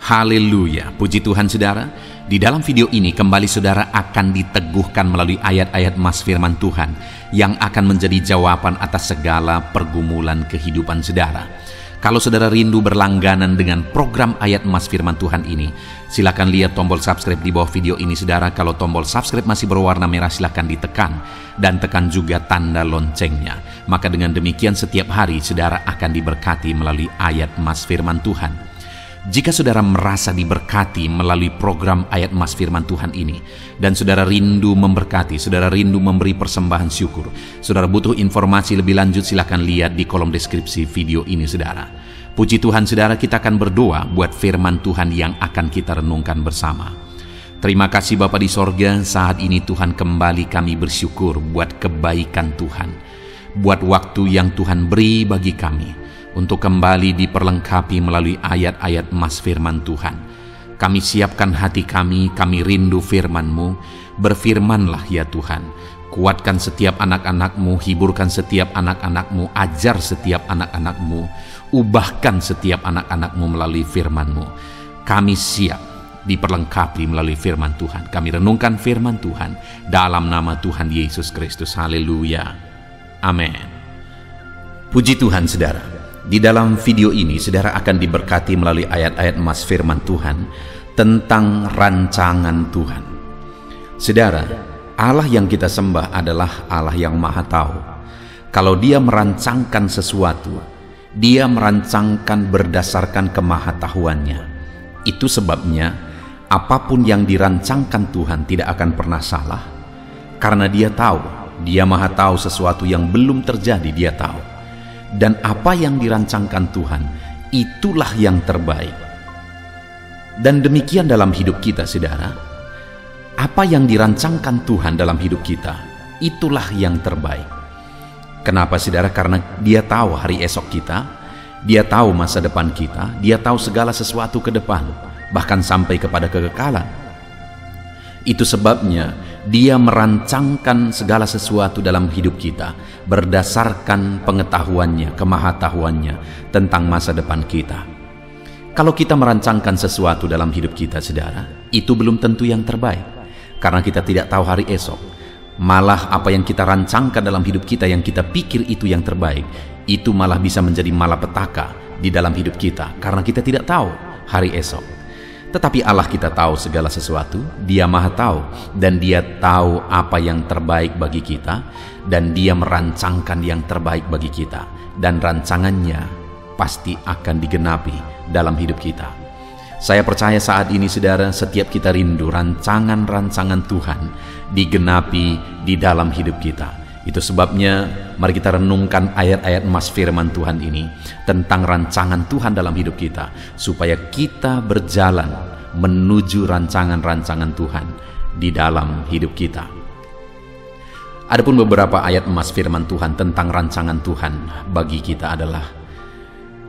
Haleluya, puji Tuhan saudara. Di dalam video ini kembali saudara akan diteguhkan melalui ayat-ayat Mas firman Tuhan yang akan menjadi jawaban atas segala pergumulan kehidupan saudara. Kalau saudara rindu berlangganan dengan program ayat Mas firman Tuhan ini, silakan lihat tombol subscribe di bawah video ini saudara. Kalau tombol subscribe masih berwarna merah, silakan ditekan dan tekan juga tanda loncengnya. Maka dengan demikian setiap hari saudara akan diberkati melalui ayat Mas firman Tuhan. Jika saudara merasa diberkati melalui program ayat Mas firman Tuhan ini, dan saudara rindu memberkati, saudara rindu memberi persembahan syukur, saudara butuh informasi lebih lanjut, silakan lihat di kolom deskripsi video ini saudara. Puji Tuhan saudara, kita akan berdoa buat firman Tuhan yang akan kita renungkan bersama. Terima kasih Bapa di sorga, saat ini Tuhan kembali kami bersyukur buat kebaikan Tuhan, buat waktu yang Tuhan beri bagi kami untuk kembali diperlengkapi melalui ayat-ayat Mas firman Tuhan. Kami siapkan hati kami rindu firman-Mu. Berfirmanlah ya Tuhan. Kuatkan setiap anak-anak-Mu, hiburkan setiap anak-anak-Mu, ajar setiap anak-anak-Mu, ubahkan setiap anak-anak-Mu melalui firman-Mu. Kami siap diperlengkapi melalui firman Tuhan. Kami renungkan firman Tuhan dalam nama Tuhan Yesus Kristus. Haleluya. Amin. Puji Tuhan saudara. Di dalam video ini, saudara akan diberkati melalui ayat-ayat Mas firman Tuhan tentang rancangan Tuhan. Saudara, Allah yang kita sembah adalah Allah yang Maha Tahu. Kalau Dia merancangkan sesuatu, Dia merancangkan berdasarkan kemahatauannya. Itu sebabnya, apapun yang dirancangkan Tuhan tidak akan pernah salah. Karena Dia tahu, Dia Maha Tahu sesuatu yang belum terjadi, Dia tahu. Dan apa yang dirancangkan Tuhan, itulah yang terbaik. Dan demikian dalam hidup kita, saudara. Apa yang dirancangkan Tuhan dalam hidup kita, itulah yang terbaik. Kenapa, saudara? Karena Dia tahu hari esok kita, Dia tahu masa depan kita, Dia tahu segala sesuatu ke depan, bahkan sampai kepada kekekalan. Itu sebabnya Dia merancangkan segala sesuatu dalam hidup kita berdasarkan pengetahuannya, kemahatauannya tentang masa depan kita. Kalau kita merancangkan sesuatu dalam hidup kita, saudara, itu belum tentu yang terbaik, karena kita tidak tahu hari esok. Malah apa yang kita rancangkan dalam hidup kita, yang kita pikir itu yang terbaik, itu malah bisa menjadi malapetaka di dalam hidup kita, karena kita tidak tahu hari esok. Tetapi Allah kita tahu segala sesuatu, Dia Maha Tahu, dan Dia tahu apa yang terbaik bagi kita, dan Dia merancangkan yang terbaik bagi kita, dan rancangannya pasti akan digenapi dalam hidup kita. Saya percaya saat ini saudara, setiap kita rindu rancangan-rancangan Tuhan digenapi di dalam hidup kita. Itu sebabnya mari kita renungkan ayat-ayat Mas firman Tuhan ini tentang rancangan Tuhan dalam hidup kita, supaya kita berjalan menuju rancangan-rancangan Tuhan di dalam hidup kita. Adapun beberapa ayat Mas firman Tuhan tentang rancangan Tuhan bagi kita adalah,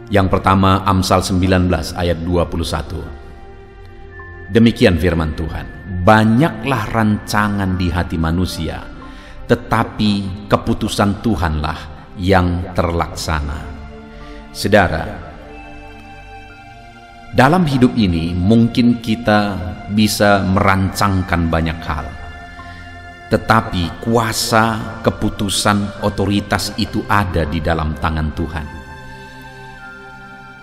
yang pertama Amsal 19 ayat 21. Demikian firman Tuhan, banyaklah rancangan di hati manusia, tetapi keputusan Tuhanlah yang terlaksana. Saudara, dalam hidup ini mungkin kita bisa merancangkan banyak hal, tetapi kuasa, keputusan, otoritas itu ada di dalam tangan Tuhan.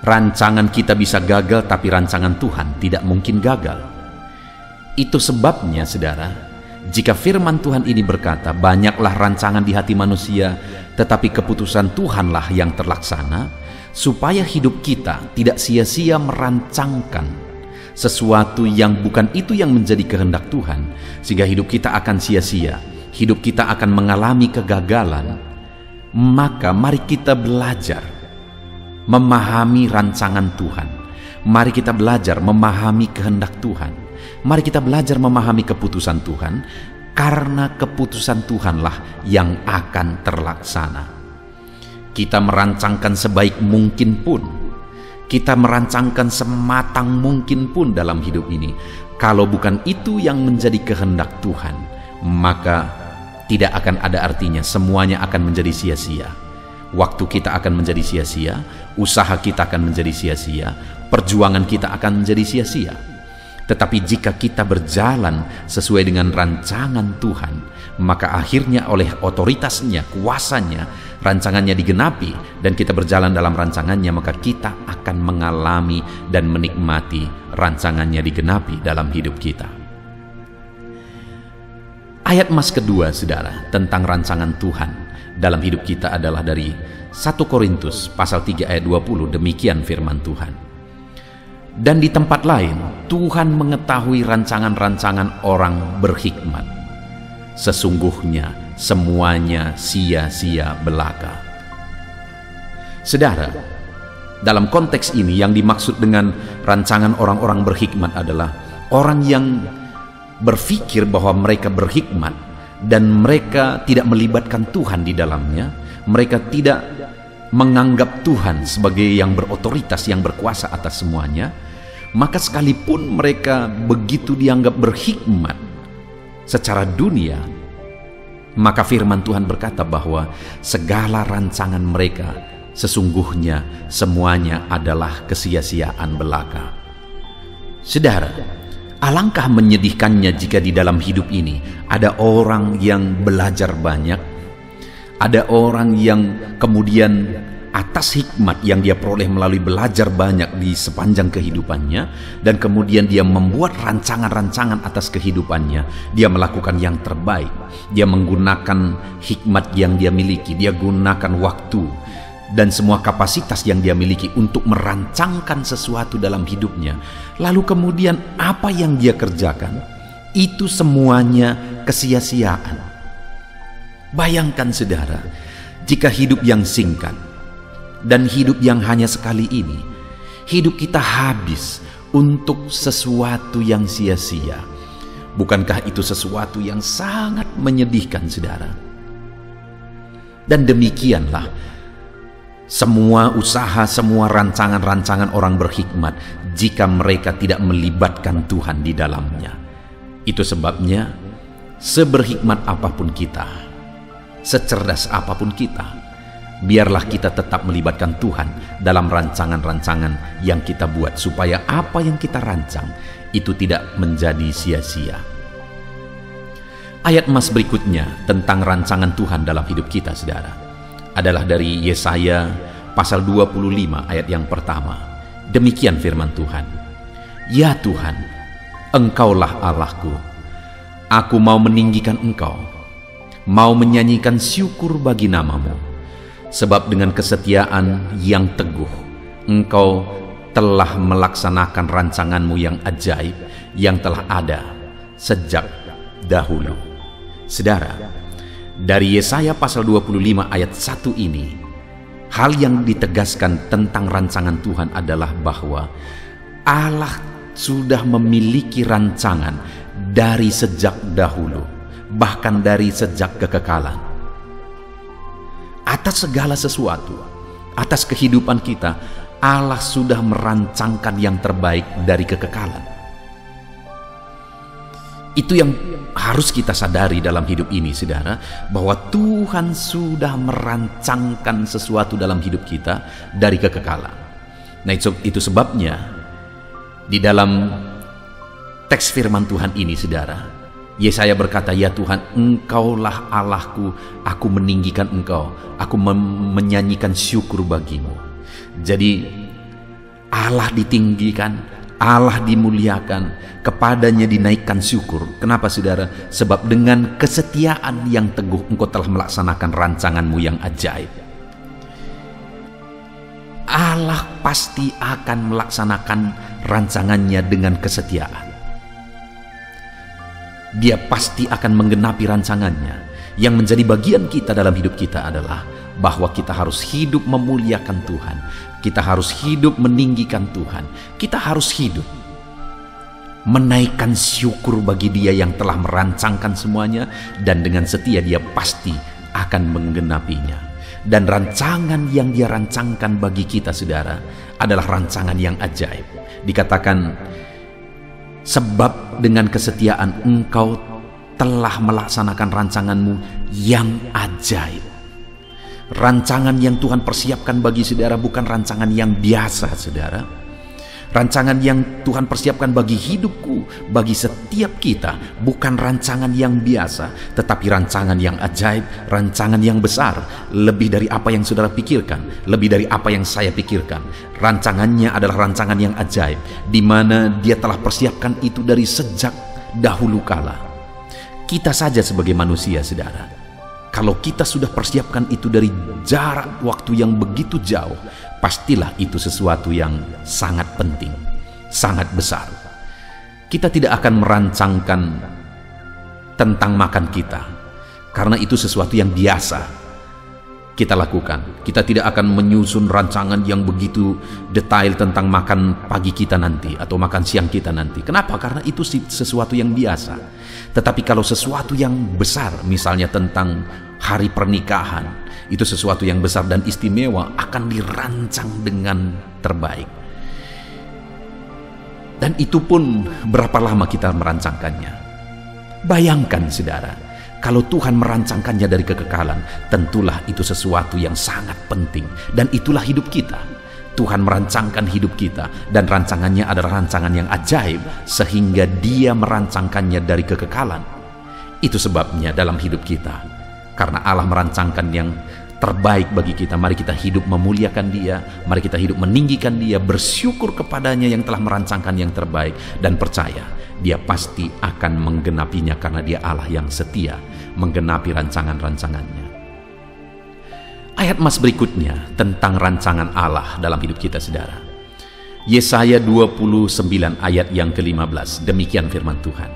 Rancangan kita bisa gagal, tapi rancangan Tuhan tidak mungkin gagal. Itu sebabnya saudara, jika firman Tuhan ini berkata, banyaklah rancangan di hati manusia, tetapi keputusan Tuhanlah yang terlaksana, supaya hidup kita tidak sia-sia merancangkan sesuatu yang bukan itu yang menjadi kehendak Tuhan, sehingga hidup kita akan sia-sia, hidup kita akan mengalami kegagalan. Maka mari kita belajar memahami rancangan Tuhan. Mari kita belajar memahami kehendak Tuhan. Mari kita belajar memahami keputusan Tuhan, karena keputusan Tuhanlah yang akan terlaksana. Kita merancangkan sebaik mungkin pun, kita merancangkan sematang mungkin pun dalam hidup ini, kalau bukan itu yang menjadi kehendak Tuhan, maka tidak akan ada artinya, semuanya akan menjadi sia-sia. Waktu kita akan menjadi sia-sia, usaha kita akan menjadi sia-sia, perjuangan kita akan menjadi sia-sia. Tetapi jika kita berjalan sesuai dengan rancangan Tuhan, maka akhirnya oleh otoritasnya, kuasanya, rancangannya digenapi, dan kita berjalan dalam rancangannya, maka kita akan mengalami dan menikmati rancangannya digenapi dalam hidup kita. Ayat emas kedua, saudara, tentang rancangan Tuhan dalam hidup kita adalah dari 1 Korintus pasal 3 ayat 20. Demikian firman Tuhan. Dan di tempat lain, Tuhan mengetahui rancangan-rancangan orang berhikmat. Sesungguhnya semuanya sia-sia belaka. Saudara, dalam konteks ini yang dimaksud dengan rancangan orang-orang berhikmat adalah orang yang berpikir bahwa mereka berhikmat dan mereka tidak melibatkan Tuhan di dalamnya. Mereka tidak menganggap Tuhan sebagai yang berotoritas, yang berkuasa atas semuanya. Maka sekalipun mereka begitu dianggap berhikmat secara dunia, maka firman Tuhan berkata bahwa segala rancangan mereka sesungguhnya semuanya adalah kesia-siaan belaka. Saudara, alangkah menyedihkannya jika di dalam hidup ini ada orang yang belajar banyak, ada orang yang kemudian atas hikmat yang dia peroleh melalui belajar banyak di sepanjang kehidupannya, dan kemudian dia membuat rancangan-rancangan atas kehidupannya. Dia melakukan yang terbaik, dia menggunakan hikmat yang dia miliki, dia gunakan waktu dan semua kapasitas yang dia miliki untuk merancangkan sesuatu dalam hidupnya. Lalu kemudian apa yang dia kerjakan itu semuanya kesia-siaan. Bayangkan saudara, jika hidup yang singkat dan hidup yang hanya sekali ini, hidup kita habis untuk sesuatu yang sia-sia. Bukankah itu sesuatu yang sangat menyedihkan, saudara? Dan demikianlah semua usaha, semua rancangan-rancangan orang berhikmat jika mereka tidak melibatkan Tuhan di dalamnya. Itu sebabnya seberhikmat apapun kita, secerdas apapun kita, biarlah kita tetap melibatkan Tuhan dalam rancangan-rancangan yang kita buat, supaya apa yang kita rancang itu tidak menjadi sia-sia. Ayat emas berikutnya tentang rancangan Tuhan dalam hidup kita, saudara, adalah dari Yesaya pasal 25 ayat yang pertama. Demikian firman Tuhan. Ya Tuhan, Engkaulah Allahku. Aku mau meninggikan Engkau, mau menyanyikan syukur bagi nama-Mu. Sebab dengan kesetiaan yang teguh, Engkau telah melaksanakan rancangan-Mu yang ajaib, yang telah ada sejak dahulu. Saudara, dari Yesaya pasal 25 ayat 1 ini, hal yang ditegaskan tentang rancangan Tuhan adalah bahwa Allah sudah memiliki rancangan dari sejak dahulu, bahkan dari sejak kekekalan. Atas segala sesuatu, atas kehidupan kita, Allah sudah merancangkan yang terbaik dari kekekalan. Itu yang harus kita sadari dalam hidup ini, saudara, bahwa Tuhan sudah merancangkan sesuatu dalam hidup kita dari kekekalan. Nah, itu sebabnya di dalam teks firman Tuhan ini, saudara, Yesaya berkata, ya Tuhan, Engkaulah Allahku, aku meninggikan Engkau, aku menyanyikan syukur bagimu. Jadi Allah ditinggikan, Allah dimuliakan, kepadanya dinaikkan syukur. Kenapa, saudara? Sebab dengan kesetiaan yang teguh Engkau telah melaksanakan rancangan-Mu yang ajaib. Allah pasti akan melaksanakan rancangannya dengan kesetiaan. Dia pasti akan menggenapi rancangannya. Yang menjadi bagian kita dalam hidup kita adalah bahwa kita harus hidup memuliakan Tuhan. Kita harus hidup meninggikan Tuhan. Kita harus hidup menaikkan syukur bagi Dia yang telah merancangkan semuanya, dan dengan setia Dia pasti akan menggenapinya. Dan rancangan yang Dia rancangkan bagi kita, saudara, adalah rancangan yang ajaib. Dikatakan, sebab dengan kesetiaan Engkau telah melaksanakan rancangan-Mu yang ajaib. Rancangan yang Tuhan persiapkan bagi saudara bukan rancangan yang biasa, saudara. Rancangan yang Tuhan persiapkan bagi hidupku, bagi setiap kita, bukan rancangan yang biasa, tetapi rancangan yang ajaib, rancangan yang besar, lebih dari apa yang saudara pikirkan, lebih dari apa yang saya pikirkan. Rancangannya adalah rancangan yang ajaib, di mana Dia telah persiapkan itu dari sejak dahulu kala. Kita saja sebagai manusia, saudara, kalau kita sudah persiapkan itu dari jarak waktu yang begitu jauh, pastilah itu sesuatu yang sangat penting, sangat besar. Kita tidak akan merancangkan tentang makan kita, karena itu sesuatu yang biasa kita lakukan. Kita tidak akan menyusun rancangan yang begitu detail tentang makan pagi kita nanti atau makan siang kita nanti. Kenapa? Karena itu sesuatu yang biasa. Tetapi kalau sesuatu yang besar, misalnya tentang hari pernikahan, itu sesuatu yang besar dan istimewa, akan dirancang dengan terbaik. Dan itu pun berapa lama kita merancangkannya. Bayangkan, saudara, kalau Tuhan merancangkannya dari kekekalan, tentulah itu sesuatu yang sangat penting. Dan itulah hidup kita. Tuhan merancangkan hidup kita, dan rancangannya adalah rancangan yang ajaib, sehingga Dia merancangkannya dari kekekalan. Itu sebabnya dalam hidup kita, karena Allah merancangkan yang terbaik bagi kita, mari kita hidup memuliakan Dia, mari kita hidup meninggikan Dia, bersyukur kepadanya yang telah merancangkan yang terbaik, dan percaya Dia pasti akan menggenapinya, karena Dia Allah yang setia menggenapi rancangan-rancangannya. Ayat mas berikutnya tentang rancangan Allah dalam hidup kita, saudara. Yesaya 29 ayat yang ke-15, demikian firman Tuhan.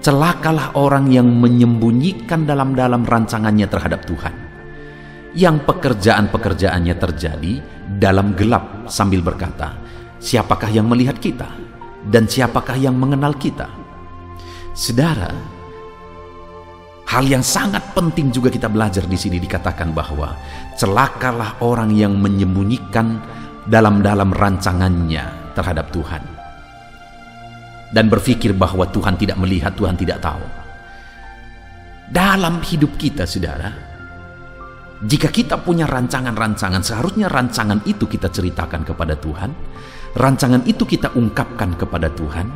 Celakalah orang yang menyembunyikan dalam-dalam rancangannya terhadap Tuhan, yang pekerjaan-pekerjaannya terjadi dalam gelap, sambil berkata, siapakah yang melihat kita? Dan siapakah yang mengenal kita? Saudara, hal yang sangat penting juga kita belajar di sini, dikatakan bahwa celakalah orang yang menyembunyikan dalam-dalam rancangannya terhadap Tuhan, dan berpikir bahwa Tuhan tidak melihat, Tuhan tidak tahu. Dalam hidup kita, saudara, jika kita punya rancangan-rancangan, seharusnya rancangan itu kita ceritakan kepada Tuhan, rancangan itu kita ungkapkan kepada Tuhan,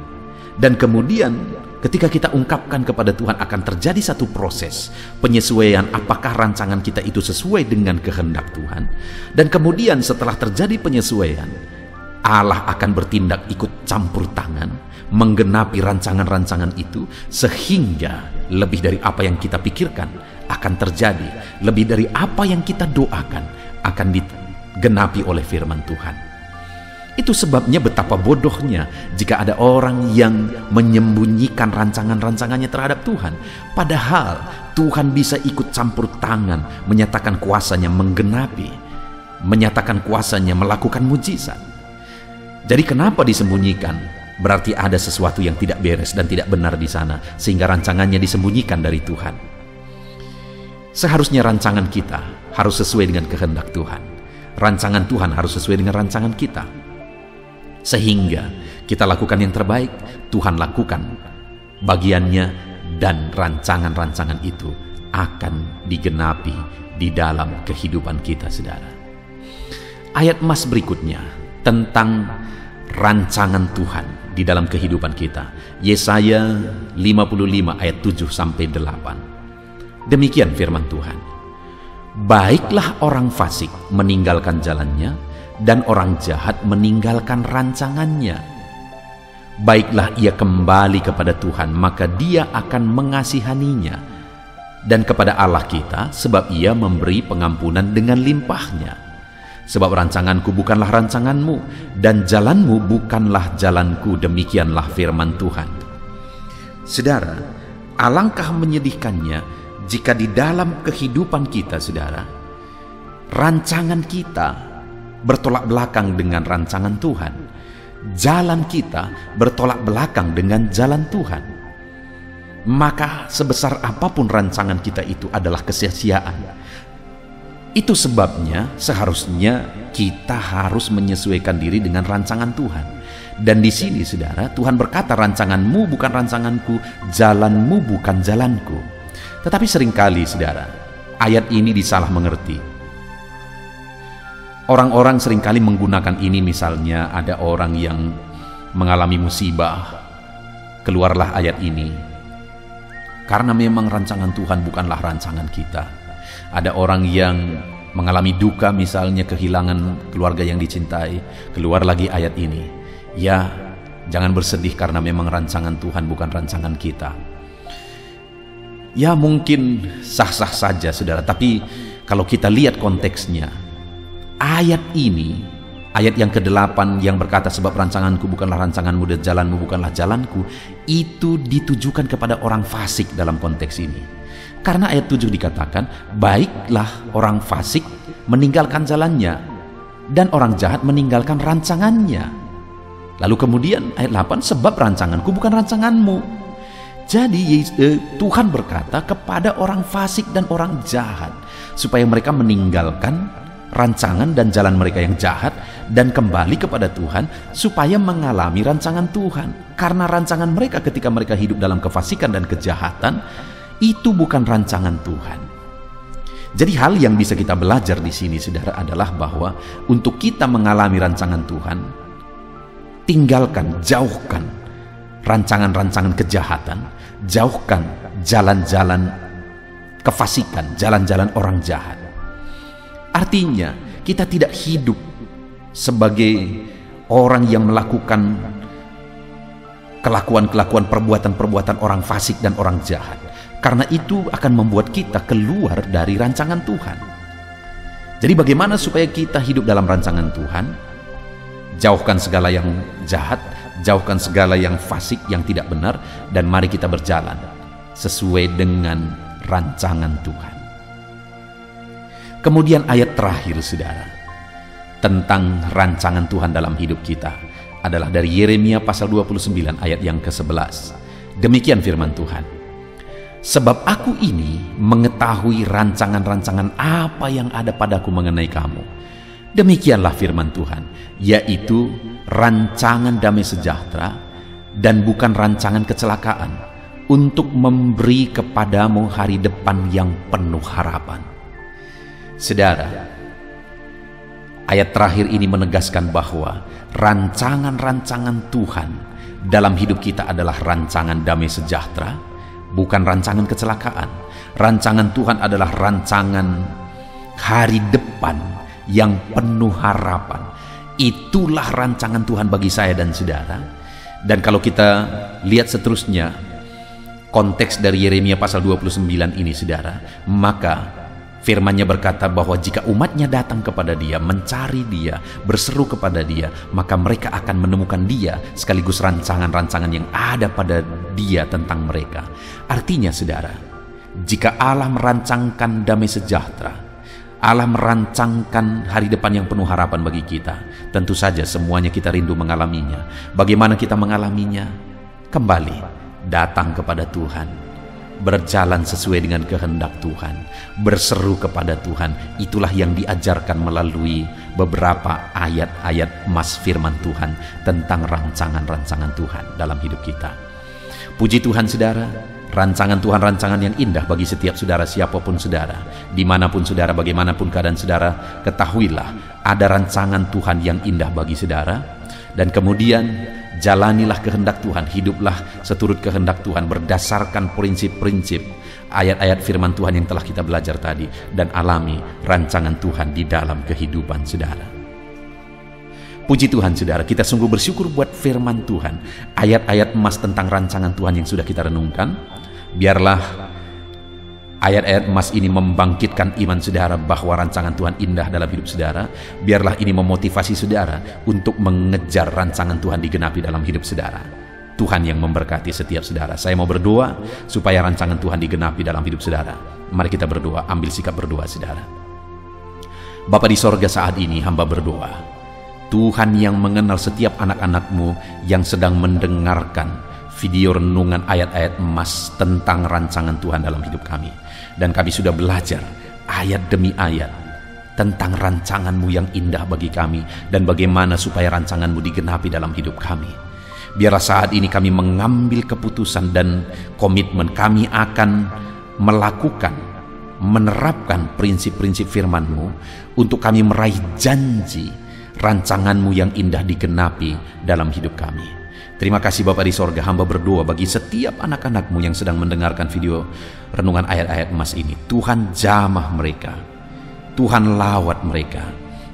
dan kemudian ketika kita ungkapkan kepada Tuhan, akan terjadi satu proses penyesuaian apakah rancangan kita itu sesuai dengan kehendak Tuhan. Dan kemudian setelah terjadi penyesuaian, Allah akan bertindak ikut campur tangan, menggenapi rancangan-rancangan itu, sehingga lebih dari apa yang kita pikirkan akan terjadi, lebih dari apa yang kita doakan akan digenapi oleh firman Tuhan. Itu sebabnya betapa bodohnya jika ada orang yang menyembunyikan rancangan-rancangannya terhadap Tuhan, padahal Tuhan bisa ikut campur tangan, menyatakan kuasanya menggenapi, menyatakan kuasanya melakukan mujizat. Jadi kenapa disembunyikan? Berarti ada sesuatu yang tidak beres dan tidak benar di sana, sehingga rancangannya disembunyikan dari Tuhan. Seharusnya rancangan kita harus sesuai dengan kehendak Tuhan. Rancangan Tuhan harus sesuai dengan rancangan kita, sehingga kita lakukan yang terbaik, Tuhan lakukan bagiannya, dan rancangan-rancangan itu akan digenapi di dalam kehidupan kita, saudara. Ayat mas berikutnya tentang rancangan Tuhan di dalam kehidupan kita. Yesaya 55 ayat 7-8. Demikian firman Tuhan. Baiklah orang fasik meninggalkan jalannya, dan orang jahat meninggalkan rancangannya. Baiklah ia kembali kepada Tuhan, maka Dia akan mengasihaninya, dan kepada Allah kita, sebab Ia memberi pengampunan dengan limpahnya. Sebab rancanganku bukanlah rancanganmu, dan jalanmu bukanlah jalanku, demikianlah firman Tuhan. Saudara, alangkah menyedihkannya jika di dalam kehidupan kita, saudara, rancangan kita bertolak belakang dengan rancangan Tuhan. Jalan kita bertolak belakang dengan jalan Tuhan. Maka sebesar apapun rancangan kita itu adalah kesia-siaan. Itu sebabnya seharusnya kita harus menyesuaikan diri dengan rancangan Tuhan. Dan di sini, saudara, Tuhan berkata, rancanganmu bukan rancanganku, jalanmu bukan jalanku. Tetapi seringkali, saudara, ayat ini disalah mengerti. Orang-orang seringkali menggunakan ini, misalnya ada orang yang mengalami musibah, keluarlah ayat ini. Karena memang rancangan Tuhan bukanlah rancangan kita. Ada orang yang mengalami duka, misalnya kehilangan keluarga yang dicintai, keluar lagi ayat ini. Ya, jangan bersedih karena memang rancangan Tuhan bukan rancangan kita. Ya, mungkin sah-sah saja saudara, tapi kalau kita lihat konteksnya, ayat ini, ayat yang ke-8 yang berkata sebab rancanganku bukanlah rancanganmu dan jalanmu bukanlah jalanku, itu ditujukan kepada orang fasik dalam konteks ini. Karena ayat 7 dikatakan, baiklah orang fasik meninggalkan jalannya dan orang jahat meninggalkan rancangannya. Lalu kemudian ayat 8, sebab rancanganku bukan rancanganmu. Jadi Tuhan berkata kepada orang fasik dan orang jahat supaya mereka meninggalkan rancangan dan jalan mereka yang jahat dan kembali kepada Tuhan supaya mengalami rancangan Tuhan. Karena rancangan mereka ketika mereka hidup dalam kefasikan dan kejahatan itu bukan rancangan Tuhan. Jadi hal yang bisa kita belajar di sini saudara adalah bahwa untuk kita mengalami rancangan Tuhan, tinggalkan, jauhkan rancangan-rancangan kejahatan, jauhkan jalan-jalan kefasikan, jalan-jalan orang jahat. Artinya kita tidak hidup sebagai orang yang melakukan kelakuan-kelakuan, perbuatan-perbuatan orang fasik dan orang jahat. Karena itu akan membuat kita keluar dari rancangan Tuhan. Jadi bagaimana supaya kita hidup dalam rancangan Tuhan? Jauhkan segala yang jahat, jauhkan segala yang fasik, yang tidak benar, dan mari kita berjalan sesuai dengan rancangan Tuhan. Kemudian ayat terakhir saudara tentang rancangan Tuhan dalam hidup kita adalah dari Yeremia pasal 29 ayat yang ke-11. Demikian firman Tuhan. Sebab aku ini mengetahui rancangan-rancangan apa yang ada padaku mengenai kamu. Demikianlah firman Tuhan, yaitu rancangan damai sejahtera dan bukan rancangan kecelakaan, untuk memberi kepadamu hari depan yang penuh harapan. Saudara, ayat terakhir ini menegaskan bahwa rancangan-rancangan Tuhan dalam hidup kita adalah rancangan damai sejahtera, bukan rancangan kecelakaan. Rancangan Tuhan adalah rancangan hari depan yang penuh harapan. Itulah rancangan Tuhan bagi saya dan saudara. Dan kalau kita lihat seterusnya konteks dari Yeremia pasal 29 ini saudara, maka firman-Nya berkata bahwa jika umatnya datang kepada Dia, mencari Dia, berseru kepada Dia, maka mereka akan menemukan Dia sekaligus rancangan-rancangan yang ada pada Dia tentang mereka. Artinya saudara, jika Allah merancangkan damai sejahtera, Allah merancangkan hari depan yang penuh harapan bagi kita, tentu saja semuanya kita rindu mengalaminya. Bagaimana kita mengalaminya? Kembali datang kepada Tuhan, berjalan sesuai dengan kehendak Tuhan, berseru kepada Tuhan. Itulah yang diajarkan melalui beberapa ayat-ayat emas firman Tuhan tentang rancangan-rancangan Tuhan dalam hidup kita. Puji Tuhan saudara, rancangan Tuhan rancangan yang indah bagi setiap saudara, siapapun saudara, dimanapun saudara, bagaimanapun keadaan saudara. Ketahuilah ada rancangan Tuhan yang indah bagi saudara. Dan kemudian jalanilah kehendak Tuhan, hiduplah seturut kehendak Tuhan berdasarkan prinsip-prinsip ayat-ayat firman Tuhan yang telah kita belajar tadi, dan alami rancangan Tuhan di dalam kehidupan saudara. Puji Tuhan saudara, kita sungguh bersyukur buat firman Tuhan, ayat-ayat emas tentang rancangan Tuhan yang sudah kita renungkan. Biarlah ayat-ayat emas ini membangkitkan iman saudara bahwa rancangan Tuhan indah dalam hidup saudara. Biarlah ini memotivasi saudara untuk mengejar rancangan Tuhan digenapi dalam hidup saudara. Tuhan yang memberkati setiap saudara. Saya mau berdoa supaya rancangan Tuhan digenapi dalam hidup saudara. Mari kita berdoa, ambil sikap berdoa saudara. Bapa di sorga, saat ini hamba berdoa, Tuhan yang mengenal setiap anak-anak-Mu yang sedang mendengarkan video renungan ayat-ayat emas tentang rancangan Tuhan dalam hidup kami. Dan kami sudah belajar ayat demi ayat tentang rancangan-Mu yang indah bagi kami, dan bagaimana supaya rancangan-Mu digenapi dalam hidup kami. Biarlah saat ini kami mengambil keputusan dan komitmen, kami akan melakukan menerapkan prinsip-prinsip firman-Mu untuk kami meraih janji rancangan-Mu yang indah digenapi dalam hidup kami. Terima kasih Bapa di sorga, hamba berdoa bagi setiap anak-anak-Mu yang sedang mendengarkan video renungan ayat-ayat emas ini. Tuhan jamah mereka, Tuhan lawat mereka,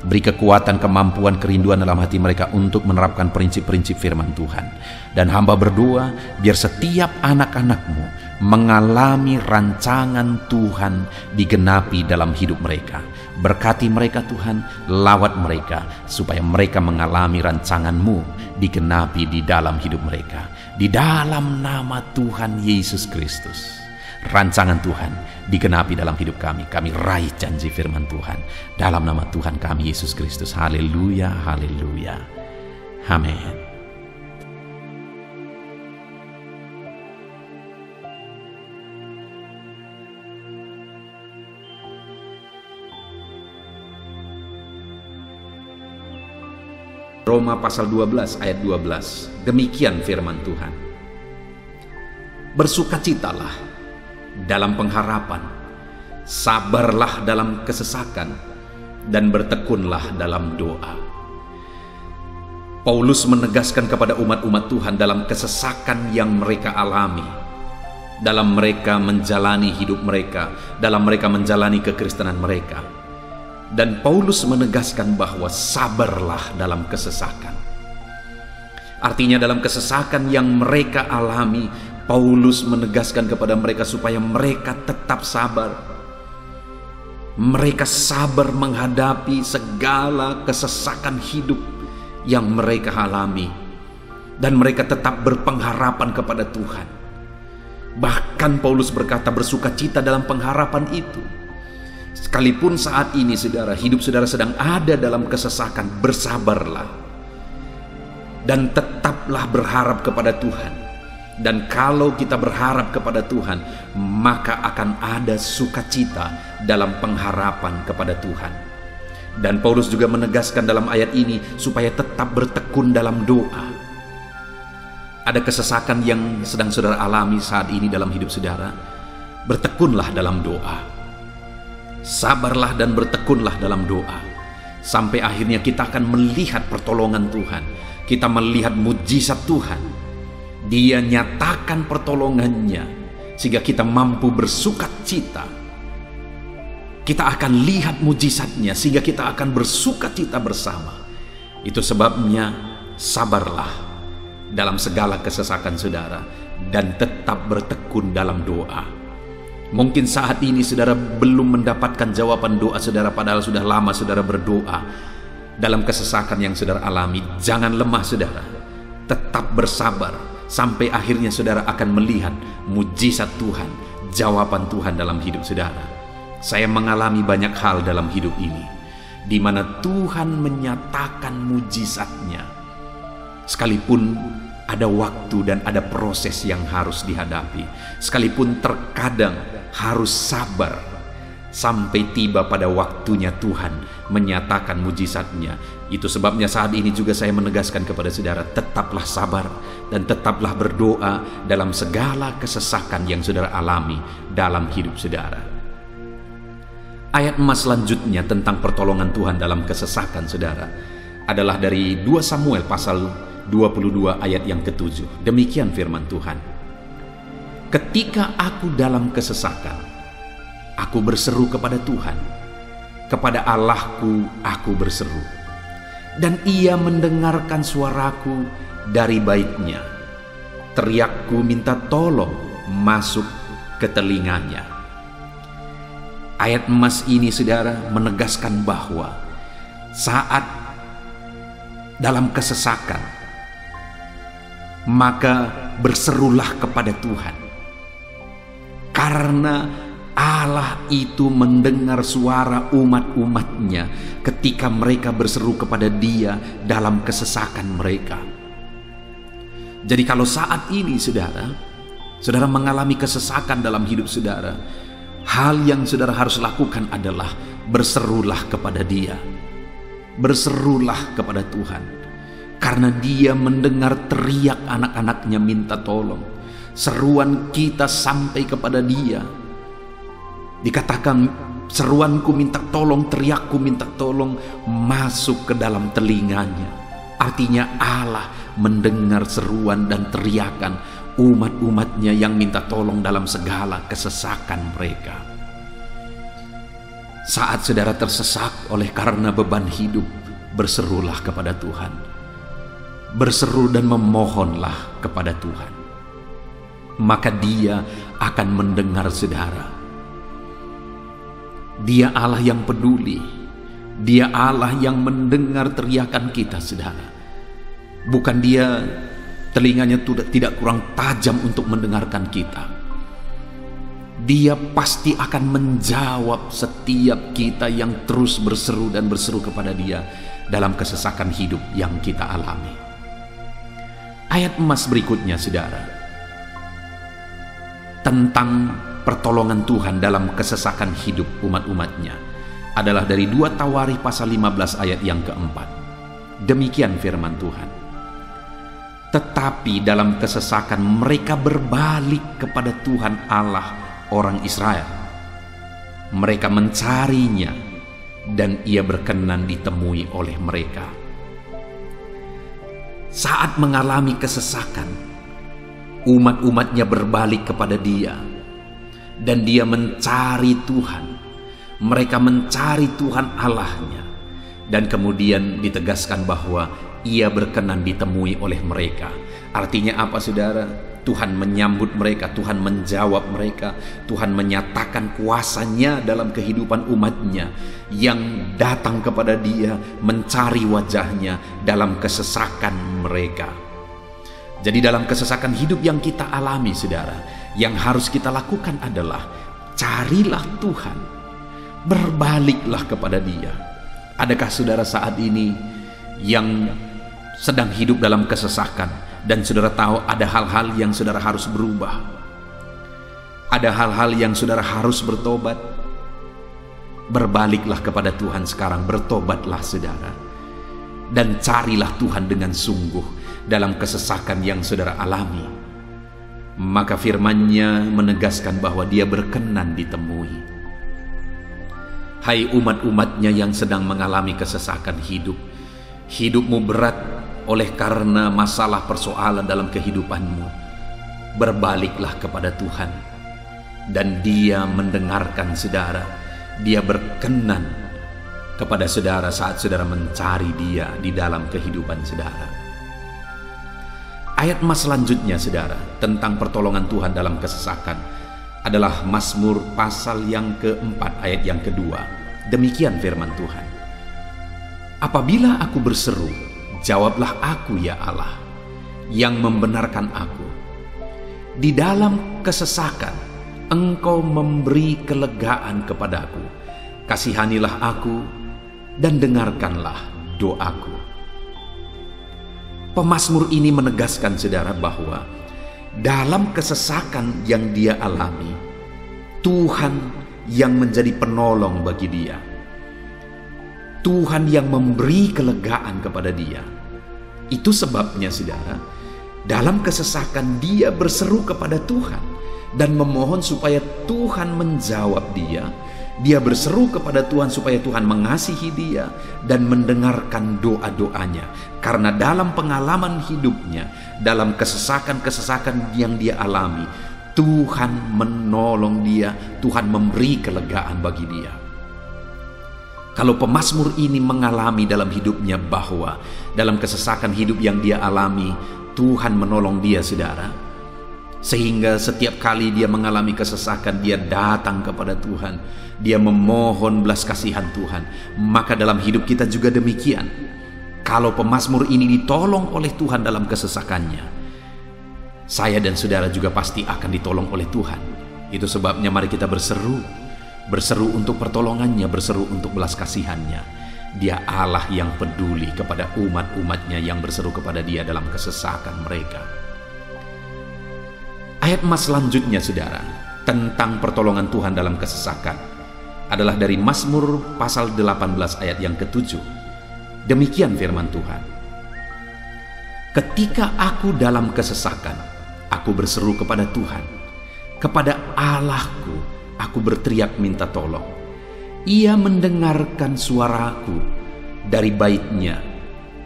beri kekuatan, kemampuan, kerinduan dalam hati mereka untuk menerapkan prinsip-prinsip firman Tuhan. Dan hamba berdoa biar setiap anak-anak-Mu mengalami rancangan Tuhan digenapi dalam hidup mereka. Berkati mereka Tuhan, lawat mereka supaya mereka mengalami rancangan-Mu digenapi di dalam hidup mereka. Di dalam nama Tuhan Yesus Kristus, rancangan Tuhan digenapi dalam hidup kami. Kami raih janji firman Tuhan dalam nama Tuhan kami Yesus Kristus. Haleluya, haleluya, amin. Roma pasal 12 ayat 12. Demikian firman Tuhan. Bersukacitalah dalam pengharapan, sabarlah dalam kesesakan, dan bertekunlah dalam doa. Paulus menegaskan kepada umat-umat Tuhan dalam kesesakan yang mereka alami, dalam mereka menjalani hidup mereka, dalam mereka menjalani kekristenan mereka. Dan Paulus menegaskan bahwa sabarlah dalam kesesakan. Artinya dalam kesesakan yang mereka alami, Paulus menegaskan kepada mereka supaya mereka tetap sabar. Mereka sabar menghadapi segala kesesakan hidup yang mereka alami. Dan mereka tetap berpengharapan kepada Tuhan. Bahkan Paulus berkata bersukacita dalam pengharapan itu. Sekalipun saat ini saudara, hidup saudara sedang ada dalam kesesakan, bersabarlah. Dan tetaplah berharap kepada Tuhan. Dan kalau kita berharap kepada Tuhan, maka akan ada sukacita dalam pengharapan kepada Tuhan. Dan Paulus juga menegaskan dalam ayat ini supaya tetap bertekun dalam doa. Ada kesesakan yang sedang saudara alami saat ini dalam hidup saudara, bertekunlah dalam doa. Sabarlah dan bertekunlah dalam doa. Sampai akhirnya kita akan melihat pertolongan Tuhan. Kita melihat mujizat Tuhan. Dia nyatakan pertolongannya sehingga kita mampu bersukacita. Kita akan lihat mujizatnya sehingga kita akan bersukacita bersama. Itu sebabnya sabarlah dalam segala kesesakan saudara dan tetap bertekun dalam doa. Mungkin saat ini saudara belum mendapatkan jawaban doa saudara, padahal sudah lama saudara berdoa dalam kesesakan yang saudara alami. Jangan lemah saudara, tetap bersabar sampai akhirnya saudara akan melihat mujizat Tuhan, jawaban Tuhan dalam hidup saudara. Saya mengalami banyak hal dalam hidup ini di mana Tuhan menyatakan mujizatnya, sekalipun ada waktu dan ada proses yang harus dihadapi, sekalipun terkadang harus sabar sampai tiba pada waktunya Tuhan menyatakan mujizatnya. Itu sebabnya saat ini juga saya menegaskan kepada saudara, tetaplah sabar dan tetaplah berdoa dalam segala kesesakan yang saudara alami dalam hidup saudara. Ayat emas selanjutnya tentang pertolongan Tuhan dalam kesesakan saudara adalah dari 2 Samuel pasal 22 ayat yang ke-7. Demikian firman Tuhan. Ketika aku dalam kesesakan, aku berseru kepada Tuhan, kepada Allahku aku berseru, dan Ia mendengarkan suaraku dari baitnya. Teriakku minta tolong masuk ke telinganya. Ayat emas ini saudara menegaskan bahwa saat dalam kesesakan, maka berserulah kepada Tuhan. Karena Allah itu mendengar suara umat-umatnya ketika mereka berseru kepada Dia dalam kesesakan mereka. Jadi kalau saat ini saudara mengalami kesesakan dalam hidup saudara, hal yang saudara harus lakukan adalah berserulah kepada Dia. Berserulah kepada Tuhan. Karena Dia mendengar teriak anak-anaknya minta tolong. Seruan kita sampai kepada Dia. Dikatakan seruanku minta tolong, teriakku minta tolong masuk ke dalam telinganya. Artinya Allah mendengar seruan dan teriakan umat-umatnya yang minta tolong dalam segala kesesakan mereka. Saat saudara tersesak oleh karena beban hidup, berserulah kepada Tuhan. Berseru dan memohonlah kepada Tuhan. Maka Dia akan mendengar saudara. Dia Allah yang peduli. Dia Allah yang mendengar teriakan kita, saudara. Bukan Dia telinganya tidak kurang tajam untuk mendengarkan kita. Dia pasti akan menjawab setiap kita yang terus berseru dan berseru kepada Dia dalam kesesakan hidup yang kita alami. Ayat emas berikutnya, saudara, tentang pertolongan Tuhan dalam kesesakan hidup umat-umatnya adalah dari 2 Tawarikh pasal 15 ayat yang keempat. Demikian firman Tuhan. Tetapi dalam kesesakan mereka berbalik kepada Tuhan Allah orang Israel. Mereka mencarinya dan Ia berkenan ditemui oleh mereka. Saat mengalami kesesakan, umat-umatnya berbalik kepada Dia dan Dia mencari Tuhan. Mereka mencari Tuhan Allahnya, dan kemudian ditegaskan bahwa Ia berkenan ditemui oleh mereka. Artinya apa, saudara? Tuhan menyambut mereka, Tuhan menjawab mereka, Tuhan menyatakan kuasa-Nya dalam kehidupan umatnya yang datang kepada Dia, mencari wajah-Nya dalam kesesakan mereka. Jadi dalam kesesakan hidup yang kita alami, saudara, yang harus kita lakukan adalah carilah Tuhan, berbaliklah kepada Dia. Adakah saudara saat ini yang sedang hidup dalam kesesakan dan saudara tahu ada hal-hal yang saudara harus berubah, ada hal-hal yang saudara harus bertobat? Berbaliklah kepada Tuhan sekarang, bertobatlah saudara, dan carilah Tuhan dengan sungguh dalam kesesakan yang saudara alami. Maka firman-Nya menegaskan bahwa Dia berkenan ditemui. Hai umat-umatnya yang sedang mengalami kesesakan hidup, hidupmu berat oleh karena masalah persoalan dalam kehidupanmu, berbaliklah kepada Tuhan dan Dia mendengarkan saudara. Dia berkenan kepada saudara saat saudara mencari Dia di dalam kehidupan saudara. Ayat emas selanjutnya, saudara, tentang pertolongan Tuhan dalam kesesakan adalah Mazmur pasal yang keempat ayat yang kedua. Demikian firman Tuhan. Apabila aku berseru, jawablah aku ya Allah, yang membenarkan aku. Di dalam kesesakan, Engkau memberi kelegaan kepadaku. Kasihanilah aku dan dengarkanlah doaku. Pemazmur ini menegaskan saudara bahwa dalam kesesakan yang dia alami, Tuhan yang menjadi penolong bagi dia. Tuhan yang memberi kelegaan kepada dia. Itu sebabnya saudara, dalam kesesakan dia berseru kepada Tuhan dan memohon supaya Tuhan menjawab dia. Dia berseru kepada Tuhan supaya Tuhan mengasihi dia dan mendengarkan doa-doanya. Karena dalam pengalaman hidupnya, dalam kesesakan-kesesakan yang dia alami, Tuhan menolong dia, Tuhan memberi kelegaan bagi dia. Kalau pemazmur ini mengalami dalam hidupnya bahwa dalam kesesakan hidup yang dia alami, Tuhan menolong dia, saudara, sehingga setiap kali dia mengalami kesesakan, dia datang kepada Tuhan, dia memohon belas kasihan Tuhan. Maka dalam hidup kita juga demikian. Kalau pemazmur ini ditolong oleh Tuhan dalam kesesakannya, saya dan saudara juga pasti akan ditolong oleh Tuhan. Itu sebabnya mari kita berseru untuk pertolongannya, berseru untuk belas kasihannya. Dia Allah yang peduli kepada umat-umatnya yang berseru kepada dia dalam kesesakan mereka. Ayat emas selanjutnya, saudara, tentang pertolongan Tuhan dalam kesesakan adalah dari Mazmur pasal 18 ayat yang ke-7. Demikian firman Tuhan. Ketika aku dalam kesesakan, aku berseru kepada Tuhan, kepada Allahku aku berteriak minta tolong. Ia mendengarkan suaraku dari baitnya.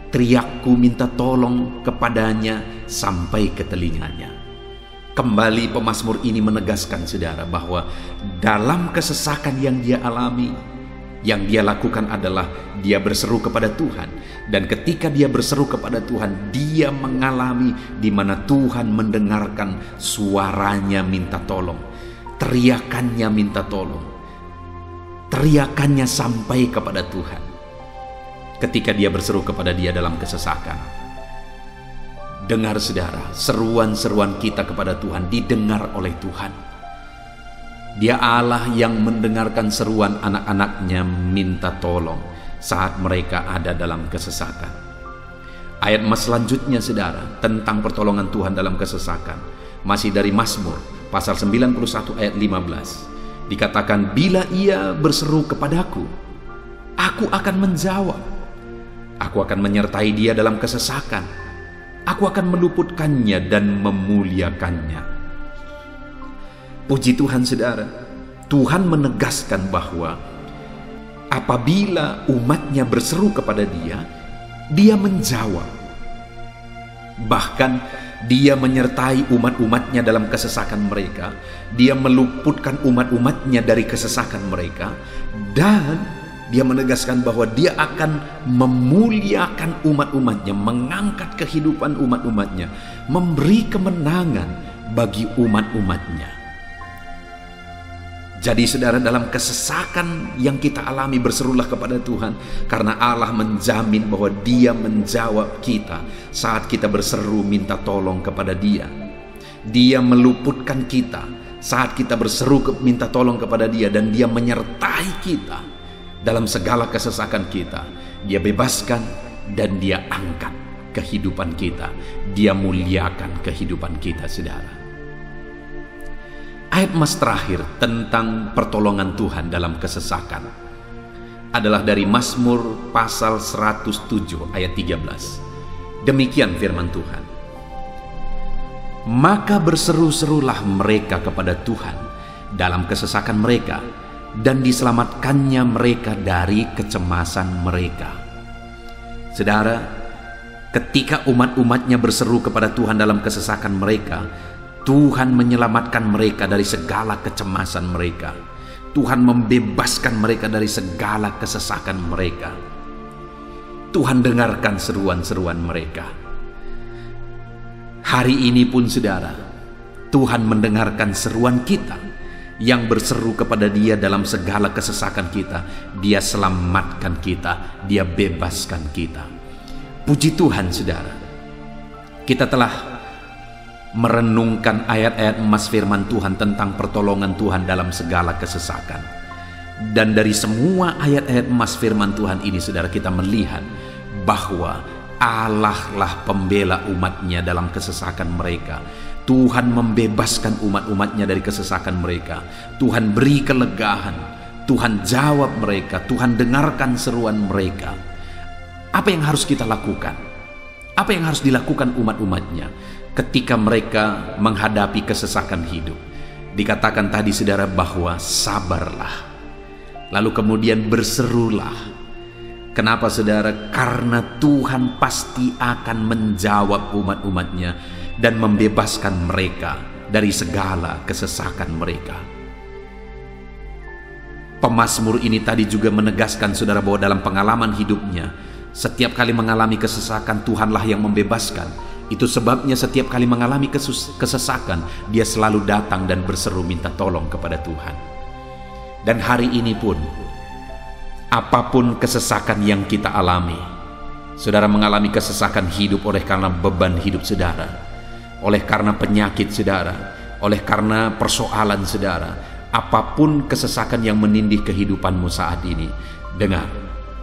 Teriakku minta tolong kepadanya sampai ke telinganya. Kembali pemazmur ini menegaskan saudara bahwa dalam kesesakan yang dia alami, yang dia lakukan adalah dia berseru kepada Tuhan. Dan ketika dia berseru kepada Tuhan, dia mengalami di mana Tuhan mendengarkan suaranya minta tolong, teriakannya minta tolong, teriakannya sampai kepada Tuhan. Ketika dia berseru kepada dia dalam kesesakan, dengar saudara, seruan-seruan kita kepada Tuhan didengar oleh Tuhan. Dia Allah yang mendengarkan seruan anak-anaknya minta tolong saat mereka ada dalam kesesakan. Ayat selanjutnya saudara, tentang pertolongan Tuhan dalam kesesakan, masih dari Mazmur pasal 91 ayat 15. Dikatakan, bila ia berseru kepadaku, aku akan menjawab. Aku akan menyertai dia dalam kesesakan. Aku akan meluputkannya dan memuliakannya. Puji Tuhan saudara, Tuhan menegaskan bahwa apabila umatnya berseru kepada dia, dia menjawab. Bahkan dia menyertai umat-umatnya dalam kesesakan mereka. Dia meluputkan umat-umatnya dari kesesakan mereka. Dan dia menegaskan bahwa dia akan memuliakan umat-umatnya, mengangkat kehidupan umat-umatnya, memberi kemenangan bagi umat-umatnya. Jadi saudara, dalam kesesakan yang kita alami, berserulah kepada Tuhan, karena Allah menjamin bahwa dia menjawab kita saat kita berseru minta tolong kepada dia. Dia meluputkan kita saat kita berseru minta tolong kepada dia, dan dia menyertai kita dalam segala kesesakan kita. Dia bebaskan dan dia angkat kehidupan kita. Dia muliakan kehidupan kita saudara. Ayat terakhir tentang pertolongan Tuhan dalam kesesakan adalah dari Mazmur pasal 107 ayat 13. Demikian firman Tuhan. Maka berseru-serulah mereka kepada Tuhan dalam kesesakan mereka, dan diselamatkannya mereka dari kecemasan mereka. Saudara, ketika umat-umatnya berseru kepada Tuhan dalam kesesakan mereka, Tuhan menyelamatkan mereka dari segala kecemasan mereka. Tuhan membebaskan mereka dari segala kesesakan mereka. Tuhan dengarkan seruan-seruan mereka. Hari ini pun saudara, Tuhan mendengarkan seruan kita yang berseru kepada dia dalam segala kesesakan kita. Dia selamatkan kita, dia bebaskan kita. Puji Tuhan saudara, kita telah merenungkan ayat-ayat emas firman Tuhan tentang pertolongan Tuhan dalam segala kesesakan. Dan dari semua ayat-ayat emas firman Tuhan ini saudara, kita melihat bahwa Allah lah pembela umatnya dalam kesesakan mereka. Tuhan membebaskan umat-umatnya dari kesesakan mereka. Tuhan beri kelegaan, Tuhan jawab mereka, Tuhan dengarkan seruan mereka. Apa yang harus kita lakukan? Apa yang harus dilakukan umat-umatnya ketika mereka menghadapi kesesakan hidup? Dikatakan tadi saudara bahwa sabarlah, lalu kemudian berserulah. Kenapa saudara? Karena Tuhan pasti akan menjawab umat-umatnya dan membebaskan mereka dari segala kesesakan mereka. Pemazmur ini tadi juga menegaskan saudara bahwa dalam pengalaman hidupnya, setiap kali mengalami kesesakan, Tuhanlah yang membebaskan. Itu sebabnya setiap kali mengalami kesesakan, dia selalu datang dan berseru minta tolong kepada Tuhan. Dan hari ini pun, apapun kesesakan yang kita alami, saudara mengalami kesesakan hidup oleh karena beban hidup saudara, oleh karena penyakit saudara, oleh karena persoalan saudara, apapun kesesakan yang menindih kehidupanmu saat ini, dengar,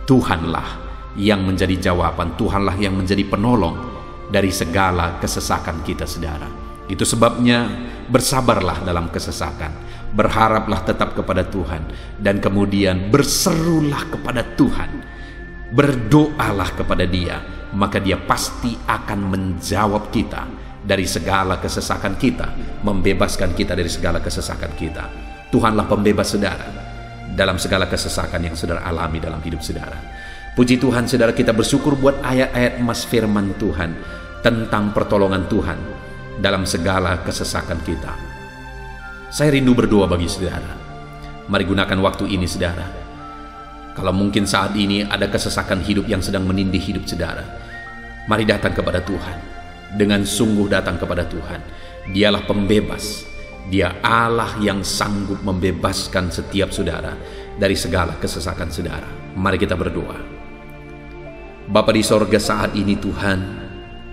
Tuhanlah yang menjadi jawaban, Tuhanlah yang menjadi penolong dari segala kesesakan kita saudara. Itu sebabnya bersabarlah dalam kesesakan, berharaplah tetap kepada Tuhan, dan kemudian berserulah kepada Tuhan, berdoalah kepada Dia, maka Dia pasti akan menjawab kita dari segala kesesakan kita, membebaskan kita dari segala kesesakan kita. Tuhanlah pembebas saudara dalam segala kesesakan yang saudara alami dalam hidup saudara. Puji Tuhan, saudara, kita bersyukur buat ayat-ayat emas firman Tuhan tentang pertolongan Tuhan dalam segala kesesakan kita. Saya rindu berdoa bagi saudara. Mari gunakan waktu ini, saudara. Kalau mungkin saat ini ada kesesakan hidup yang sedang menindih hidup saudara, mari datang kepada Tuhan. Dengan sungguh datang kepada Tuhan. Dialah pembebas. Dia Allah yang sanggup membebaskan setiap saudara dari segala kesesakan saudara. Mari kita berdoa. Bapa di sorga, saat ini Tuhan,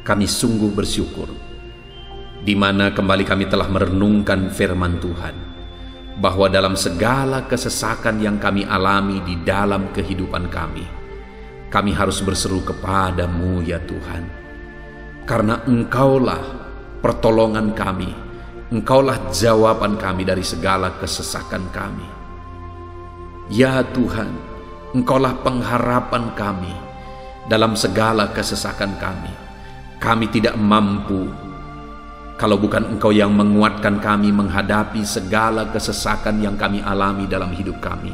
kami sungguh bersyukur di mana kembali kami telah merenungkan firman Tuhan, bahwa dalam segala kesesakan yang kami alami di dalam kehidupan kami harus berseru kepadamu ya Tuhan, karena Engkaulah pertolongan kami, Engkaulah jawaban kami dari segala kesesakan kami. Ya Tuhan, Engkaulah pengharapan kami dalam segala kesesakan kami. Kami tidak mampu kalau bukan Engkau yang menguatkan kami menghadapi segala kesesakan yang kami alami dalam hidup kami.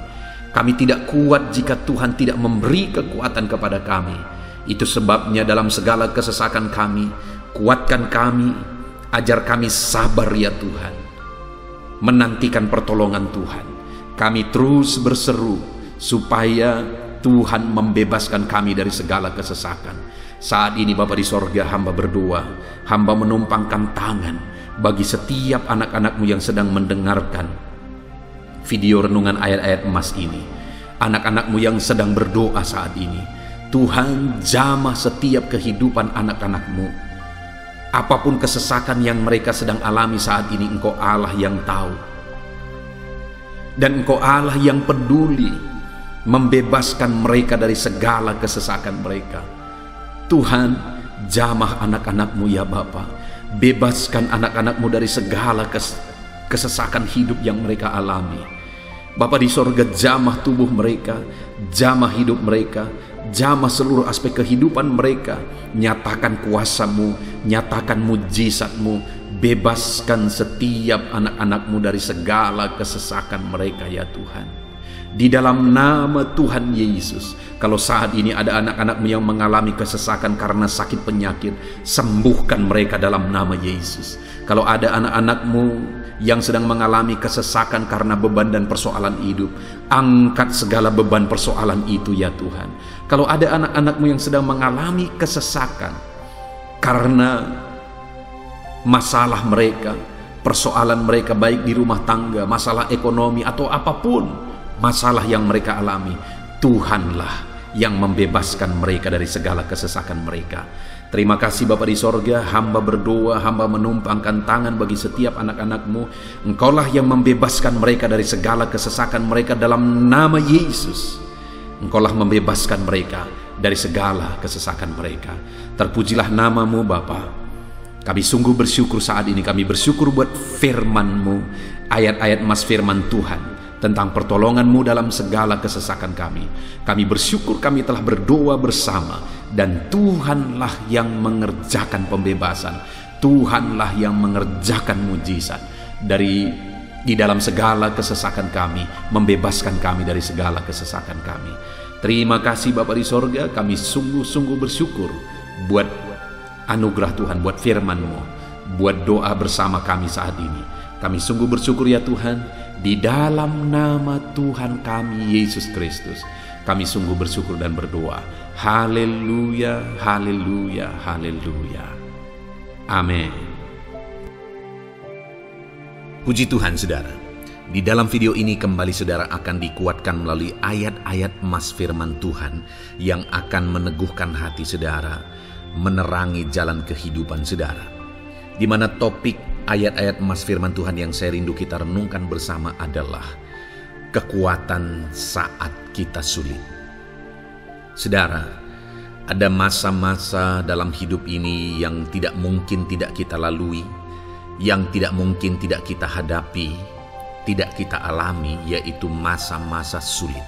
Kami tidak kuat jika Tuhan tidak memberi kekuatan kepada kami. Itu sebabnya dalam segala kesesakan kami, kuatkan kami, ajar kami sabar ya Tuhan, menantikan pertolongan Tuhan. Kami terus berseru supaya Tuhan membebaskan kami dari segala kesesakan. Saat ini Bapa di sorga, hamba berdoa, hamba menumpangkan tangan bagi setiap anak-anak-Mu yang sedang mendengarkan video renungan ayat-ayat emas ini. Anak-anak-Mu yang sedang berdoa saat ini, Tuhan jamah setiap kehidupan anak-anak-Mu. Apapun kesesakan yang mereka sedang alami saat ini, Engkau Allah yang tahu. Dan Engkau Allah yang peduli membebaskan mereka dari segala kesesakan mereka. Tuhan, jamah anak-anak-Mu ya Bapa. Bebaskan anak-anak-Mu dari segala kesesakan hidup yang mereka alami. Bapa di sorga, jamah tubuh mereka, jamah hidup mereka, jamah seluruh aspek kehidupan mereka. Nyatakan kuasa-Mu, nyatakan mujizat-Mu. Bebaskan setiap anak-anak-Mu dari segala kesesakan mereka ya Tuhan. Di dalam nama Tuhan Yesus, kalau saat ini ada anak-anak-Mu yang mengalami kesesakan karena sakit penyakit, sembuhkan mereka dalam nama Yesus. Kalau ada anak-anak-Mu yang sedang mengalami kesesakan karena beban dan persoalan hidup, angkat segala beban persoalan itu ya Tuhan. Kalau ada anak-anak-Mu yang sedang mengalami kesesakan karena masalah mereka, persoalan mereka baik di rumah tangga, masalah ekonomi atau apapun masalah yang mereka alami, Tuhanlah yang membebaskan mereka dari segala kesesakan mereka. Terima kasih Bapa di sorga, hamba berdoa, hamba menumpangkan tangan bagi setiap anak-anak-Mu. Engkaulah yang membebaskan mereka dari segala kesesakan mereka dalam nama Yesus. Engkaulah membebaskan mereka dari segala kesesakan mereka. Terpujilah nama-Mu Bapa. Kami sungguh bersyukur saat ini, kami bersyukur buat firman-Mu, ayat-ayat emas firman Tuhan tentang pertolongan-Mu dalam segala kesesakan kami. Kami bersyukur kami telah berdoa bersama, dan Tuhanlah yang mengerjakan pembebasan, Tuhanlah yang mengerjakan mujizat di dalam segala kesesakan kami, membebaskan kami dari segala kesesakan kami. Terima kasih Bapa di sorga, kami sungguh-sungguh bersyukur buat anugerah Tuhan, buat firman-Mu, buat doa bersama kami saat ini. Kami sungguh bersyukur ya Tuhan, di dalam nama Tuhan kami Yesus Kristus, kami sungguh bersyukur dan berdoa. Haleluya, haleluya, haleluya. Amin. Puji Tuhan saudara, di dalam video ini kembali saudara akan dikuatkan melalui ayat-ayat emas firman Tuhan yang akan meneguhkan hati saudara, menerangi jalan kehidupan saudara. Di mana topik ayat-ayat emas firman Tuhan yang saya rindu kita renungkan bersama adalah kekuatan saat kita sulit. Saudara, ada masa-masa dalam hidup ini yang tidak mungkin tidak kita lalui, yang tidak mungkin tidak kita hadapi, tidak kita alami, yaitu masa-masa sulit.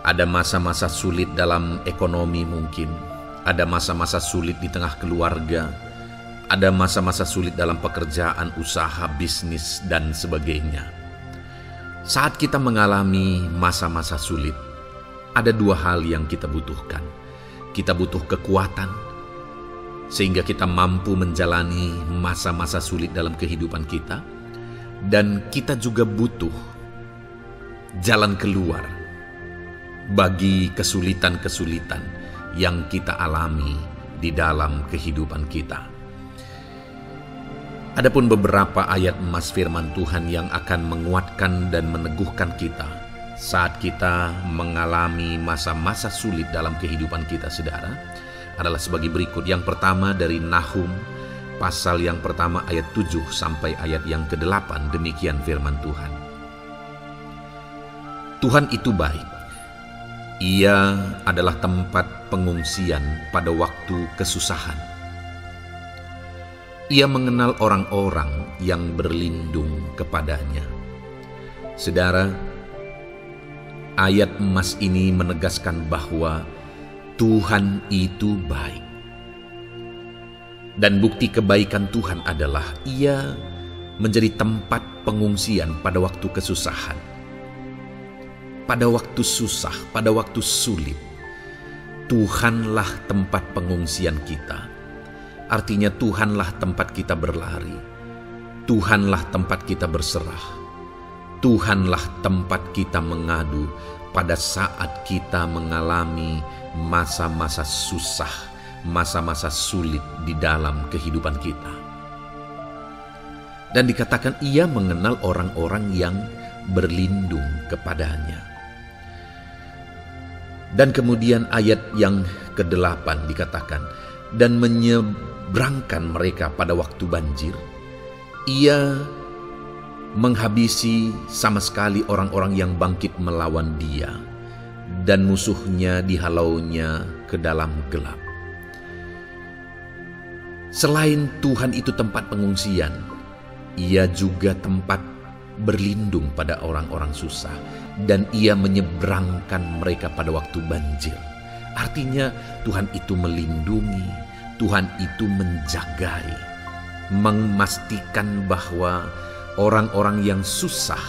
Ada masa-masa sulit dalam ekonomi mungkin, ada masa-masa sulit di tengah keluarga, ada masa-masa sulit dalam pekerjaan, usaha, bisnis, dan sebagainya. Saat kita mengalami masa-masa sulit, ada dua hal yang kita butuhkan. Kita butuh kekuatan, sehingga kita mampu menjalani masa-masa sulit dalam kehidupan kita. Dan kita juga butuh jalan keluar bagi kesulitan-kesulitan yang kita alami di dalam kehidupan kita. Adapun beberapa ayat emas firman Tuhan yang akan menguatkan dan meneguhkan kita saat kita mengalami masa-masa sulit dalam kehidupan kita, saudara, adalah sebagai berikut. Yang pertama dari Nahum pasal yang pertama ayat 7 sampai ayat yang ke-8. Demikian firman Tuhan. Tuhan itu baik. Ia adalah tempat pengungsian pada waktu kesusahan. Ia mengenal orang-orang yang berlindung kepadanya. Saudara, ayat emas ini menegaskan bahwa Tuhan itu baik. Dan bukti kebaikan Tuhan adalah Ia menjadi tempat pengungsian pada waktu kesusahan. Pada waktu susah, pada waktu sulit, Tuhanlah tempat pengungsian kita. Artinya Tuhanlah tempat kita berlari. Tuhanlah tempat kita berserah. Tuhanlah tempat kita mengadu pada saat kita mengalami masa-masa susah, masa-masa sulit di dalam kehidupan kita. Dan dikatakan Ia mengenal orang-orang yang berlindung kepadanya. Dan kemudian ayat yang ke-8 dikatakan, dan menyeberangkan mereka pada waktu banjir. Ia menghabisi sama sekali orang-orang yang bangkit melawan Dia, dan musuhnya dihalaunya ke dalam gelap. Selain Tuhan itu tempat pengungsian, Ia juga tempat berlindung pada orang-orang susah, dan Ia menyeberangkan mereka pada waktu banjir. Artinya Tuhan itu melindungi, Tuhan itu menjagai, memastikan bahwa orang-orang yang susah,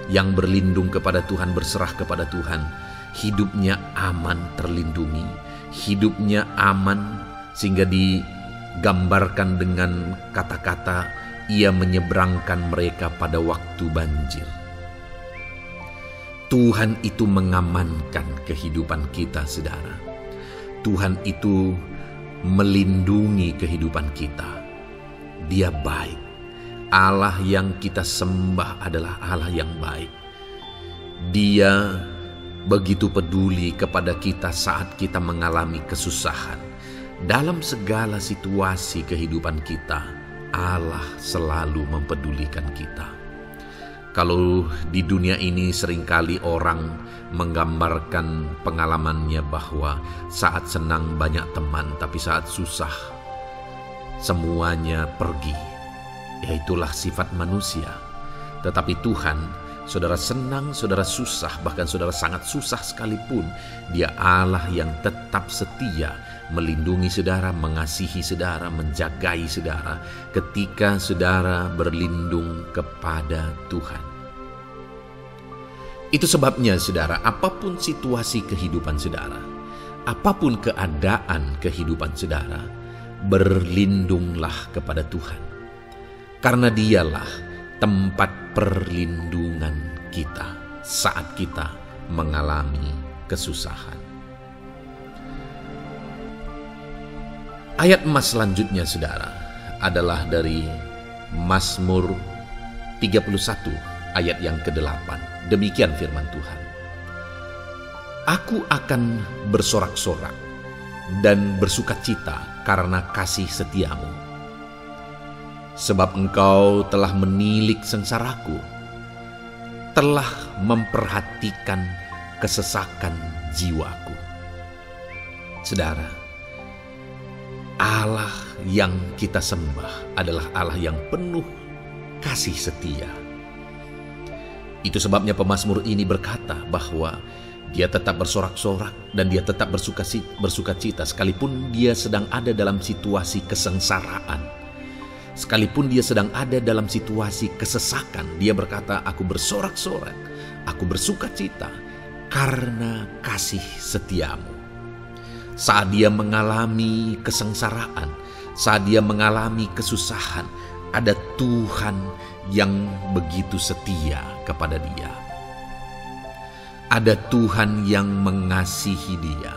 yang berlindung kepada Tuhan, berserah kepada Tuhan, hidupnya aman, terlindungi, hidupnya aman, sehingga digambarkan dengan kata-kata Ia menyeberangkan mereka pada waktu banjir. Tuhan itu mengamankan kehidupan kita, saudara. Tuhan itu melindungi kehidupan kita. Dia baik. Allah yang kita sembah adalah Allah yang baik. Dia begitu peduli kepada kita saat kita mengalami kesusahan. Dalam segala situasi kehidupan kita, Allah selalu mempedulikan kita. Kalau di dunia ini seringkali orang menggambarkan pengalamannya bahwa saat senang banyak teman, tapi saat susah semuanya pergi. Ya, itulah sifat manusia. Tetapi Tuhan, saudara senang, saudara susah, bahkan saudara sangat susah sekalipun, Dia Allah yang tetap setia, melindungi saudara, mengasihi saudara, menjagai saudara ketika saudara berlindung kepada Tuhan. Itu sebabnya saudara, apapun situasi kehidupan saudara, apapun keadaan kehidupan saudara, berlindunglah kepada Tuhan. Karena Dialah tempat perlindungan kita saat kita mengalami kesusahan. Ayat emas selanjutnya saudara adalah dari Mazmur 31 ayat yang ke-8. Demikian firman Tuhan. Aku akan bersorak-sorak dan bersukacita karena kasih setiamu. Sebab engkau telah menilik sengsaraku, telah memperhatikan kesesakan jiwaku. Saudara, Allah yang kita sembah adalah Allah yang penuh kasih setia. Itu sebabnya pemazmur ini berkata bahwa dia tetap bersorak-sorak dan dia tetap bersukacita sekalipun dia sedang ada dalam situasi kesengsaraan. Sekalipun dia sedang ada dalam situasi kesesakan, dia berkata, aku bersorak-sorak Aku bersuka cita karena kasih setiamu. Saat dia mengalami kesengsaraan, saat dia mengalami kesusahan, ada Tuhan yang begitu setia kepada dia. Ada Tuhan yang mengasihi dia.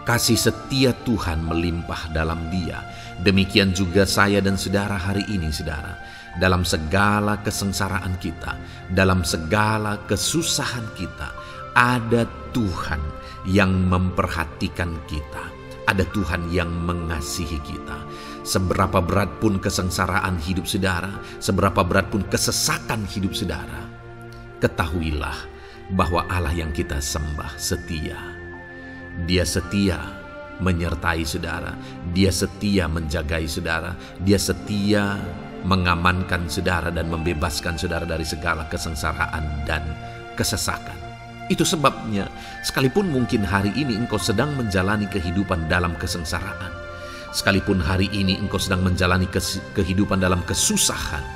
Kasih setia Tuhan melimpah dalam dia. Demikian juga saya dan saudara hari ini, saudara. Dalam segala kesengsaraan kita, dalam segala kesusahan kita, ada Tuhan yang memperhatikan kita. Ada Tuhan yang mengasihi kita. Seberapa berat pun kesengsaraan hidup saudara, seberapa berat pun kesesakan hidup saudara, ketahuilah bahwa Allah yang kita sembah setia. Dia setia menyertai saudara, dia setia menjagai saudara, dia setia mengamankan saudara dan membebaskan saudara dari segala kesengsaraan dan kesesakan. Itu sebabnya sekalipun mungkin hari ini engkau sedang menjalani kehidupan dalam kesengsaraan, sekalipun hari ini engkau sedang menjalani kehidupan dalam kesusahan,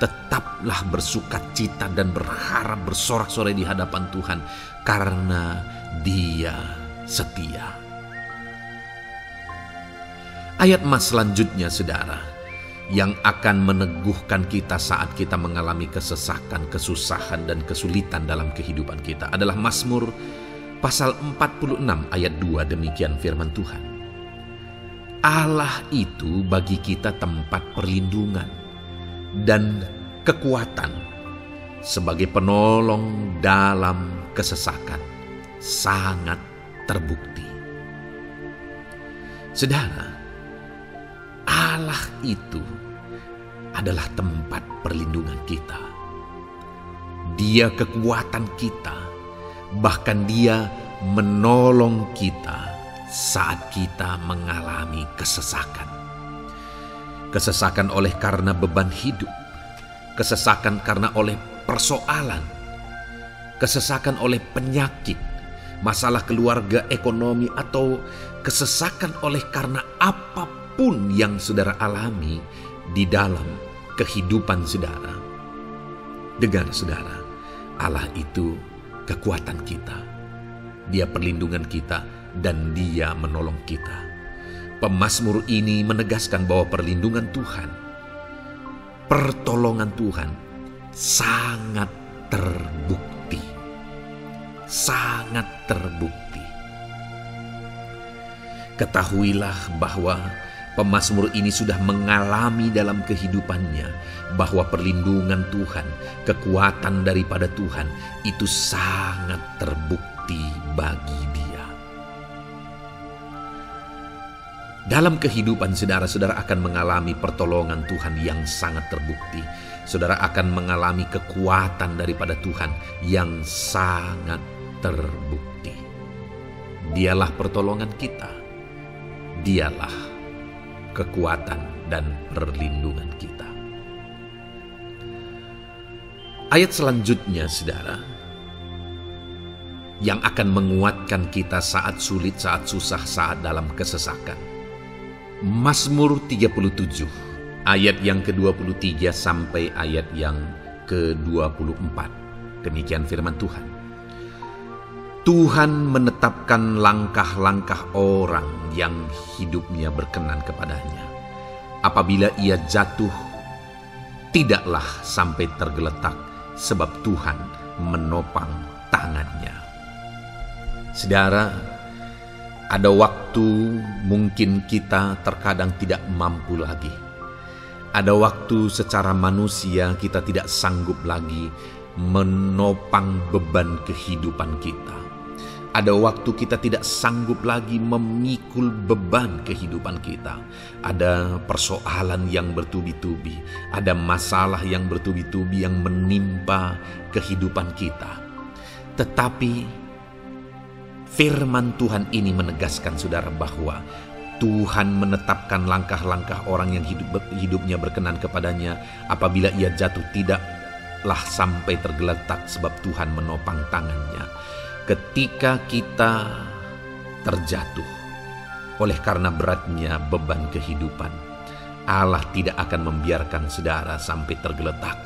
tetaplah bersukacita dan berharap bersorak-sorai di hadapan Tuhan karena Dia setia. Ayat mas selanjutnya, saudara, yang akan meneguhkan kita saat kita mengalami kesesakan, kesusahan, dan kesulitan dalam kehidupan kita adalah Mazmur pasal 46 ayat 2. Demikian firman Tuhan. Allah itu bagi kita tempat perlindungan dan kekuatan sebagai penolong dalam kesesakan, sangat terbukti. Saudara, Allah itu adalah tempat perlindungan kita. Dia kekuatan kita, bahkan Dia menolong kita saat kita mengalami kesesakan. Kesesakan oleh karena beban hidup, kesesakan karena oleh persoalan, kesesakan oleh penyakit, masalah keluarga, ekonomi, atau kesesakan oleh karena apapun yang saudara alami di dalam kehidupan saudara. Dengar saudara, Allah itu kekuatan kita, Dia perlindungan kita, dan Dia menolong kita. Pemazmur ini menegaskan bahwa perlindungan Tuhan, pertolongan Tuhan sangat terbukti. Sangat terbukti. Ketahuilah bahwa pemazmur ini sudah mengalami dalam kehidupannya bahwa perlindungan Tuhan, kekuatan daripada Tuhan itu sangat terbukti bagi dia. Dalam kehidupan saudara-saudara akan mengalami pertolongan Tuhan yang sangat terbukti. Saudara akan mengalami kekuatan daripada Tuhan yang sangat terbukti. Dialah pertolongan kita. Dialah kekuatan dan perlindungan kita. Ayat selanjutnya, saudara, yang akan menguatkan kita saat sulit, saat susah, saat dalam kesesakan. Mazmur 37 ayat yang ke-23 sampai ayat yang ke-24. Demikian firman Tuhan. Tuhan menetapkan langkah-langkah orang yang hidupnya berkenan kepadanya. Apabila ia jatuh, tidaklah sampai tergeletak, sebab Tuhan menopang tangannya. Saudara, ada waktu mungkin kita terkadang tidak mampu lagi. Ada waktu secara manusia kita tidak sanggup lagi menopang beban kehidupan kita. Ada waktu kita tidak sanggup lagi memikul beban kehidupan kita. Ada persoalan yang bertubi-tubi, ada masalah yang bertubi-tubi yang menimpa kehidupan kita. Tetapi firman Tuhan ini menegaskan saudara bahwa Tuhan menetapkan langkah-langkah orang yang hidupnya berkenan kepadanya. Apabila ia jatuh, tidaklah sampai tergeletak, sebab Tuhan menopang tangannya. Ketika kita terjatuh oleh karena beratnya beban kehidupan, Allah tidak akan membiarkan saudara sampai tergeletak.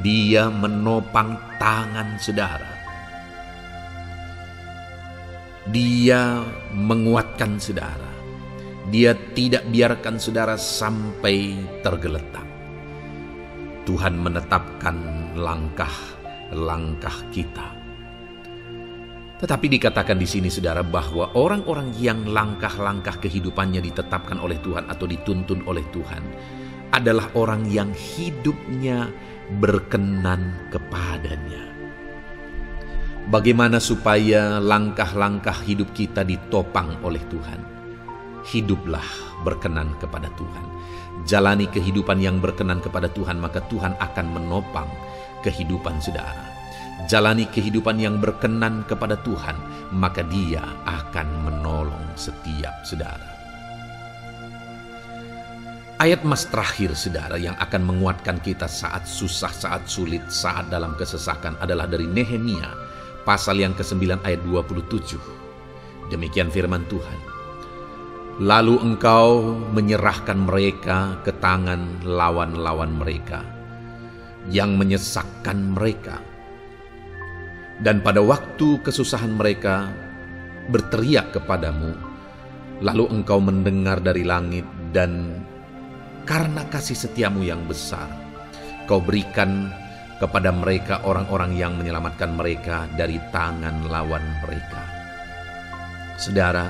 Dia menopang tangan saudara. Dia menguatkan saudara. Dia tidak biarkan saudara sampai tergeletak. Tuhan menetapkan langkah-langkah kita. Tetapi dikatakan di sini saudara bahwa orang-orang yang langkah-langkah kehidupannya ditetapkan oleh Tuhan atau dituntun oleh Tuhan adalah orang yang hidupnya berkenan kepadanya. Bagaimana supaya langkah-langkah hidup kita ditopang oleh Tuhan? Hiduplah berkenan kepada Tuhan. Jalani kehidupan yang berkenan kepada Tuhan, maka Tuhan akan menopang kehidupan saudara. Jalani kehidupan yang berkenan kepada Tuhan, maka Dia akan menolong setiap saudara. Ayat mas terakhir saudara yang akan menguatkan kita saat susah, saat sulit, saat dalam kesesakan adalah dari Nehemia pasal yang ke-9 ayat 27. Demikian firman Tuhan. Lalu engkau menyerahkan mereka ke tangan lawan-lawan mereka yang menyesakkan mereka. Dan pada waktu kesusahan mereka berteriak kepadamu, lalu engkau mendengar dari langit dan karena kasih setiamu yang besar, kau berikan kepada mereka orang-orang yang menyelamatkan mereka dari tangan lawan mereka. Saudara,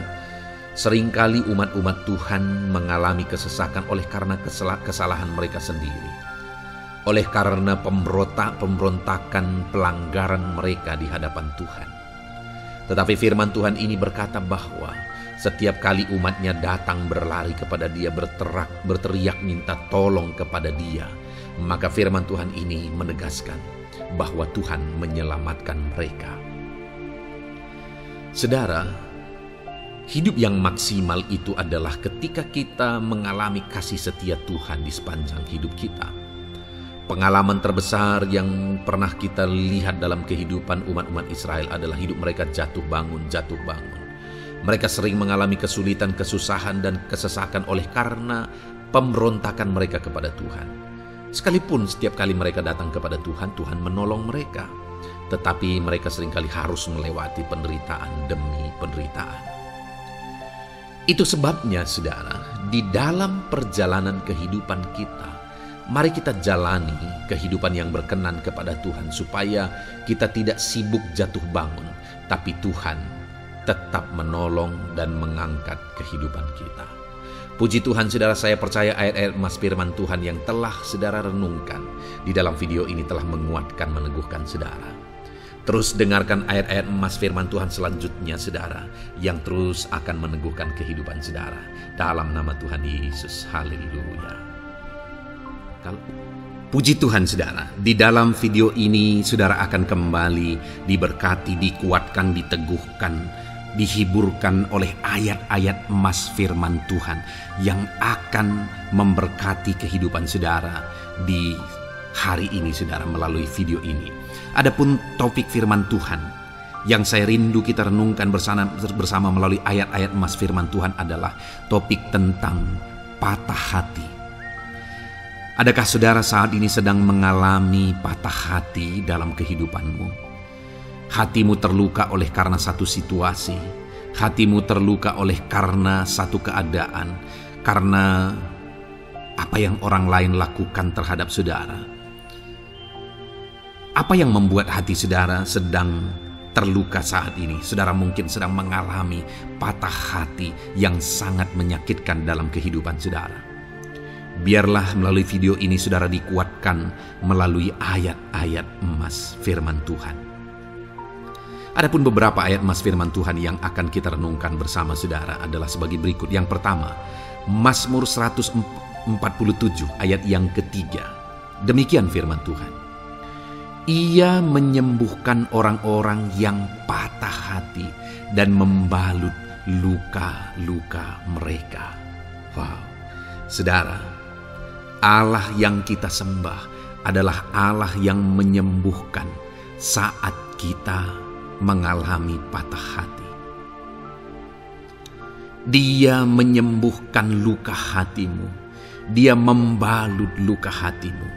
seringkali umat-umat Tuhan mengalami kesesakan oleh karena kesalahan mereka sendiri. Oleh karena pemberontakan, pelanggaran mereka di hadapan Tuhan. Tetapi firman Tuhan ini berkata bahwa setiap kali umatnya datang berlari kepada Dia, berteriak minta tolong kepada Dia, maka firman Tuhan ini menegaskan bahwa Tuhan menyelamatkan mereka. Saudara, hidup yang maksimal itu adalah ketika kita mengalami kasih setia Tuhan di sepanjang hidup kita. Pengalaman terbesar yang pernah kita lihat dalam kehidupan umat-umat Israel adalah hidup mereka jatuh bangun. Mereka sering mengalami kesulitan, kesusahan, dan kesesakan oleh karena pemberontakan mereka kepada Tuhan. Sekalipun setiap kali mereka datang kepada Tuhan, Tuhan menolong mereka. Tetapi mereka seringkali harus melewati penderitaan demi penderitaan. Itu sebabnya saudara, di dalam perjalanan kehidupan kita, mari kita jalani kehidupan yang berkenan kepada Tuhan supaya kita tidak sibuk jatuh bangun, tapi Tuhan tetap menolong dan mengangkat kehidupan kita. Puji Tuhan saudara, saya percaya ayat-ayat emas firman Tuhan yang telah saudara renungkan di dalam video ini telah menguatkan, meneguhkan saudara. Terus dengarkan ayat-ayat emas firman Tuhan selanjutnya saudara, yang terus akan meneguhkan kehidupan saudara. Dalam nama Tuhan Yesus, haleluya. Puji Tuhan saudara, di dalam video ini saudara akan kembali diberkati, dikuatkan, diteguhkan, dihiburkan oleh ayat-ayat emas firman Tuhan yang akan memberkati kehidupan saudara di hari ini saudara melalui video ini. Adapun topik firman Tuhan yang saya rindu kita renungkan bersama melalui ayat-ayat emas firman Tuhan adalah topik tentang patah hati. Adakah saudara saat ini sedang mengalami patah hati dalam kehidupanmu? Hatimu terluka oleh karena satu situasi, hatimu terluka oleh karena satu keadaan, karena apa yang orang lain lakukan terhadap saudara. Apa yang membuat hati saudara sedang terluka saat ini? Saudara mungkin sedang mengalami patah hati yang sangat menyakitkan dalam kehidupan saudara. Biarlah melalui video ini saudara dikuatkan melalui ayat-ayat emas firman Tuhan. Adapun beberapa ayat emas firman Tuhan yang akan kita renungkan bersama saudara adalah sebagai berikut. Yang pertama, Mazmur 147 ayat yang ketiga. Demikian firman Tuhan. Ia menyembuhkan orang-orang yang patah hati dan membalut luka-luka mereka. Wow, saudara, Allah yang kita sembah adalah Allah yang menyembuhkan saat kita mengalami patah hati. Dia menyembuhkan luka hatimu. Dia membalut luka hatimu.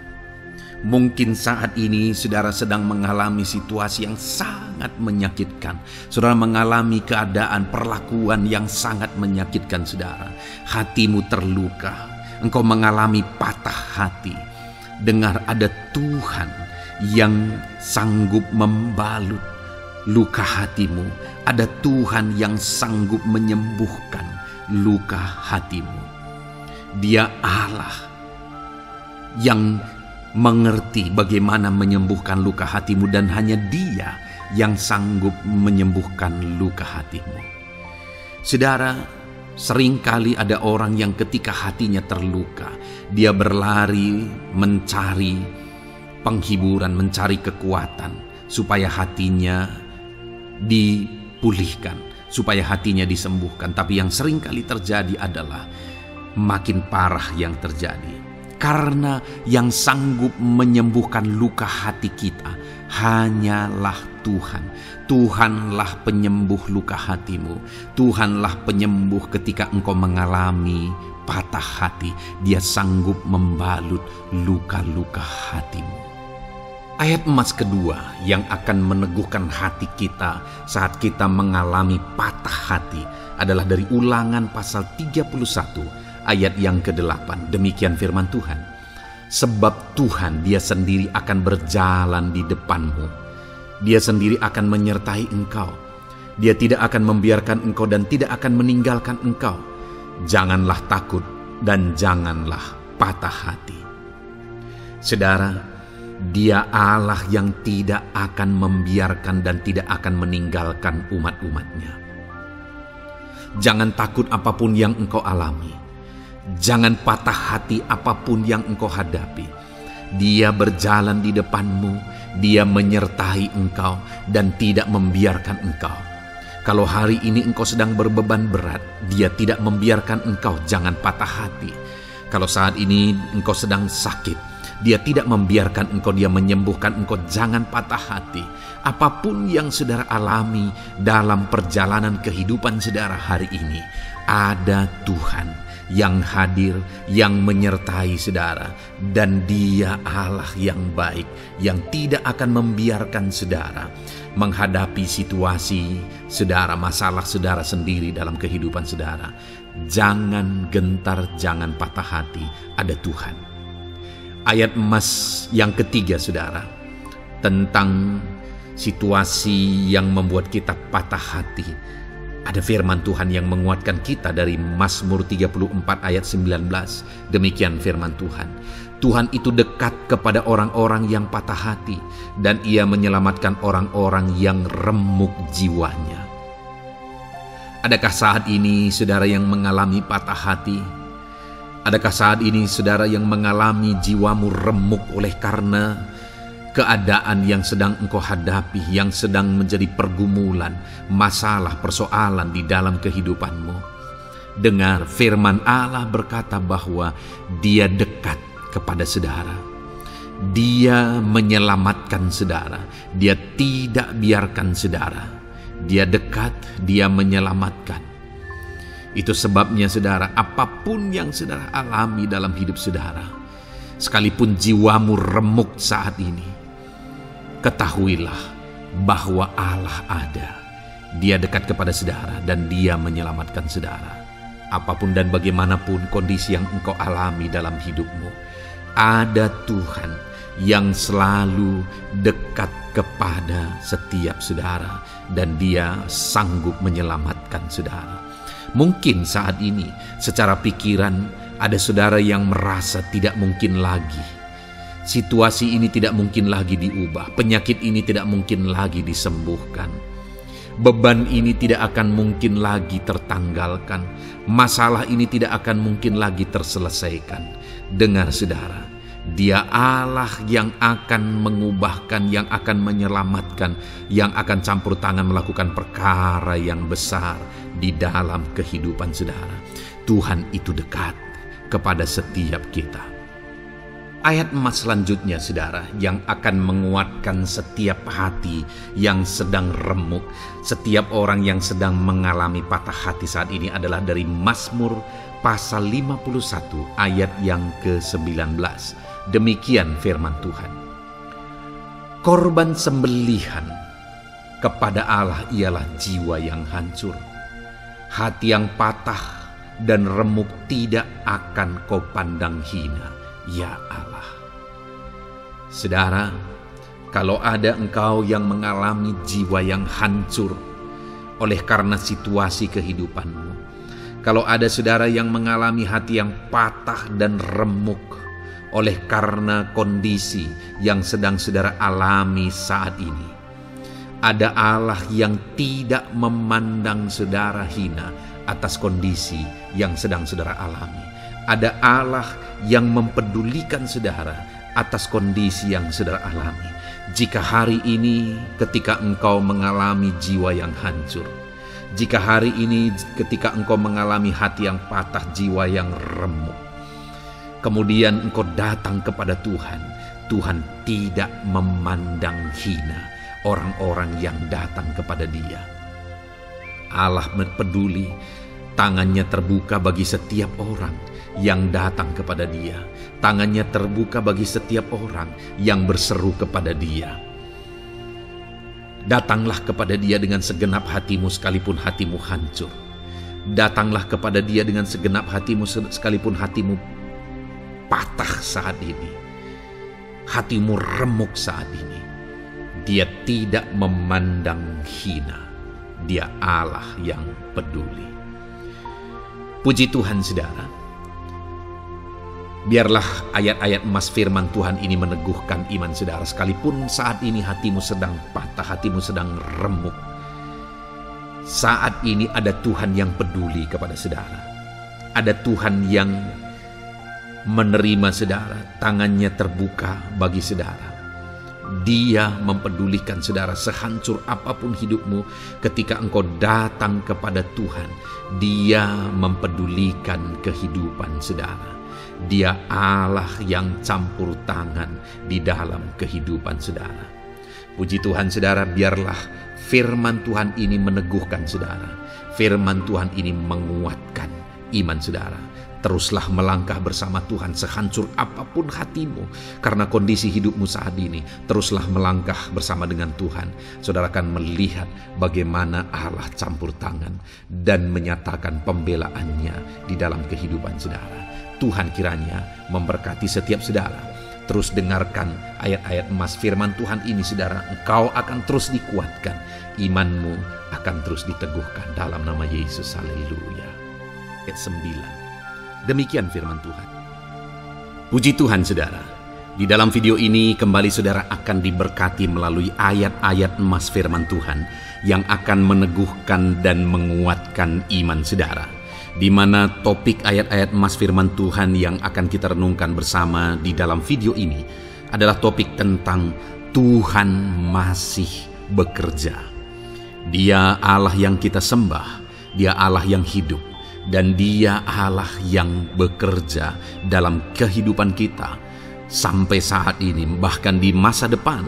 Mungkin saat ini saudara sedang mengalami situasi yang sangat menyakitkan. Saudara mengalami keadaan perlakuan yang sangat menyakitkan saudara. Hatimu terluka. Engkau mengalami patah hati. Dengar, ada Tuhan yang sanggup membalut luka hatimu. Ada Tuhan yang sanggup menyembuhkan luka hatimu. Dia Allah yang mengerti bagaimana menyembuhkan luka hatimu, dan hanya Dia yang sanggup menyembuhkan luka hatimu. Saudara, seringkali ada orang yang ketika hatinya terluka, dia berlari mencari penghiburan, mencari kekuatan supaya hatinya dipulihkan, supaya hatinya disembuhkan. Tapi yang seringkali terjadi adalah makin parah yang terjadi. Karena yang sanggup menyembuhkan luka hati kita hanyalah Tuhan. Tuhanlah penyembuh luka hatimu. Tuhanlah penyembuh ketika engkau mengalami patah hati. Dia sanggup membalut luka-luka hatimu. Ayat emas kedua yang akan meneguhkan hati kita saat kita mengalami patah hati adalah dari Ulangan pasal 31 ayat yang ke-8. Demikian firman Tuhan. Sebab Tuhan Dia sendiri akan berjalan di depanmu. Dia sendiri akan menyertai engkau. Dia tidak akan membiarkan engkau dan tidak akan meninggalkan engkau. Janganlah takut dan janganlah patah hati. Saudara, Dia Allah yang tidak akan membiarkan dan tidak akan meninggalkan umat-umatnya. Jangan takut apapun yang engkau alami. Jangan patah hati apapun yang engkau hadapi. Dia berjalan di depanmu, Dia menyertai engkau dan tidak membiarkan engkau. Kalau hari ini engkau sedang berbeban berat, Dia tidak membiarkan engkau, jangan patah hati. Kalau saat ini engkau sedang sakit, Dia tidak membiarkan engkau, Dia menyembuhkan engkau, jangan patah hati. Apapun yang saudara alami dalam perjalanan kehidupan saudara hari ini, ada Tuhan yang hadir, yang menyertai saudara, dan Dia Allah yang baik, yang tidak akan membiarkan saudara menghadapi situasi saudara, masalah saudara sendiri dalam kehidupan saudara. Jangan gentar, jangan patah hati, ada Tuhan. Ayat emas yang ketiga saudara, tentang situasi yang membuat kita patah hati. Ada firman Tuhan yang menguatkan kita dari Mazmur 34 ayat 19. Demikian firman Tuhan. Tuhan itu dekat kepada orang-orang yang patah hati, dan Ia menyelamatkan orang-orang yang remuk jiwanya. Adakah saat ini saudara yang mengalami patah hati? Adakah saat ini saudara yang mengalami jiwamu remuk oleh karena keadaan yang sedang engkau hadapi, yang sedang menjadi pergumulan, masalah, persoalan di dalam kehidupanmu? Dengar, firman Allah berkata bahwa Dia dekat kepada saudara. Dia menyelamatkan saudara. Dia tidak biarkan saudara. Dia dekat, Dia menyelamatkan. Itu sebabnya saudara, apapun yang saudara alami dalam hidup saudara, sekalipun jiwamu remuk saat ini, ketahuilah bahwa Allah ada. Dia dekat kepada saudara dan Dia menyelamatkan saudara. Apapun dan bagaimanapun kondisi yang engkau alami dalam hidupmu, ada Tuhan yang selalu dekat kepada setiap saudara dan Dia sanggup menyelamatkan saudara. Mungkin saat ini secara pikiran ada saudara yang merasa tidak mungkin lagi. Situasi ini tidak mungkin lagi diubah. Penyakit ini tidak mungkin lagi disembuhkan. Beban ini tidak akan mungkin lagi tertanggalkan. Masalah ini tidak akan mungkin lagi terselesaikan. Dengar saudara, Dia Allah yang akan mengubahkan, yang akan menyelamatkan, yang akan campur tangan melakukan perkara yang besar di dalam kehidupan saudara. Tuhan itu dekat kepada setiap kita. Ayat emas selanjutnya saudara, yang akan menguatkan setiap hati yang sedang remuk, setiap orang yang sedang mengalami patah hati saat ini adalah dari Mazmur pasal 51 ayat yang ke-19. Demikian firman Tuhan. Korban sembelihan kepada Allah ialah jiwa yang hancur. Hati yang patah dan remuk tidak akan kau pandang hina, ya Allah. Saudara, kalau ada engkau yang mengalami jiwa yang hancur oleh karena situasi kehidupanmu, kalau ada saudara yang mengalami hati yang patah dan remuk oleh karena kondisi yang sedang saudara alami saat ini, ada Allah yang tidak memandang saudara hina atas kondisi yang sedang saudara alami. Ada Allah yang mempedulikan saudara atas kondisi yang saudara alami. Jika hari ini ketika engkau mengalami jiwa yang hancur, jika hari ini ketika engkau mengalami hati yang patah, jiwa yang remuk, kemudian engkau datang kepada Tuhan, Tuhan tidak memandang hina orang-orang yang datang kepada Dia. Allah peduli, tangannya terbuka bagi setiap orang yang datang kepada Dia. Tangannya terbuka bagi setiap orang yang berseru kepada Dia. Datanglah kepada Dia dengan segenap hatimu sekalipun hatimu hancur. Datanglah kepada Dia dengan segenap hatimu sekalipun hatimu patah saat ini. Hatimu remuk saat ini. Dia tidak memandang hina. Dia Allah yang peduli. Puji Tuhan saudara. Biarlah ayat-ayat emas firman Tuhan ini meneguhkan iman saudara. Sekalipun saat ini hatimu sedang patah, hatimu sedang remuk, saat ini ada Tuhan yang peduli kepada saudara. Ada Tuhan yang menerima saudara, tangannya terbuka bagi saudara. Dia mempedulikan saudara sehancur apapun hidupmu. Ketika engkau datang kepada Tuhan, Dia mempedulikan kehidupan saudara. Dia Allah yang campur tangan di dalam kehidupan saudara. Puji Tuhan saudara, biarlah firman Tuhan ini meneguhkan saudara. Firman Tuhan ini menguatkan iman saudara. Teruslah melangkah bersama Tuhan sehancur apapun hatimu karena kondisi hidupmu saat ini. Teruslah melangkah bersama dengan Tuhan. Saudara akan melihat bagaimana Allah campur tangan dan menyatakan pembelaannya di dalam kehidupan saudara. Tuhan kiranya memberkati setiap saudara. Terus dengarkan ayat-ayat emas firman Tuhan ini saudara. Engkau akan terus dikuatkan. Imanmu akan terus diteguhkan dalam nama Yesus. Haleluya. Ayat 9. Demikian firman Tuhan. Puji Tuhan saudara. Di dalam video ini kembali saudara akan diberkati melalui ayat-ayat emas firman Tuhan yang akan meneguhkan dan menguatkan iman saudara. Di mana topik ayat-ayat emas firman Tuhan yang akan kita renungkan bersama di dalam video ini adalah topik tentang Tuhan masih bekerja. Dia Allah yang kita sembah, Dia Allah yang hidup, dan Dia Allah yang bekerja dalam kehidupan kita sampai saat ini, bahkan di masa depan.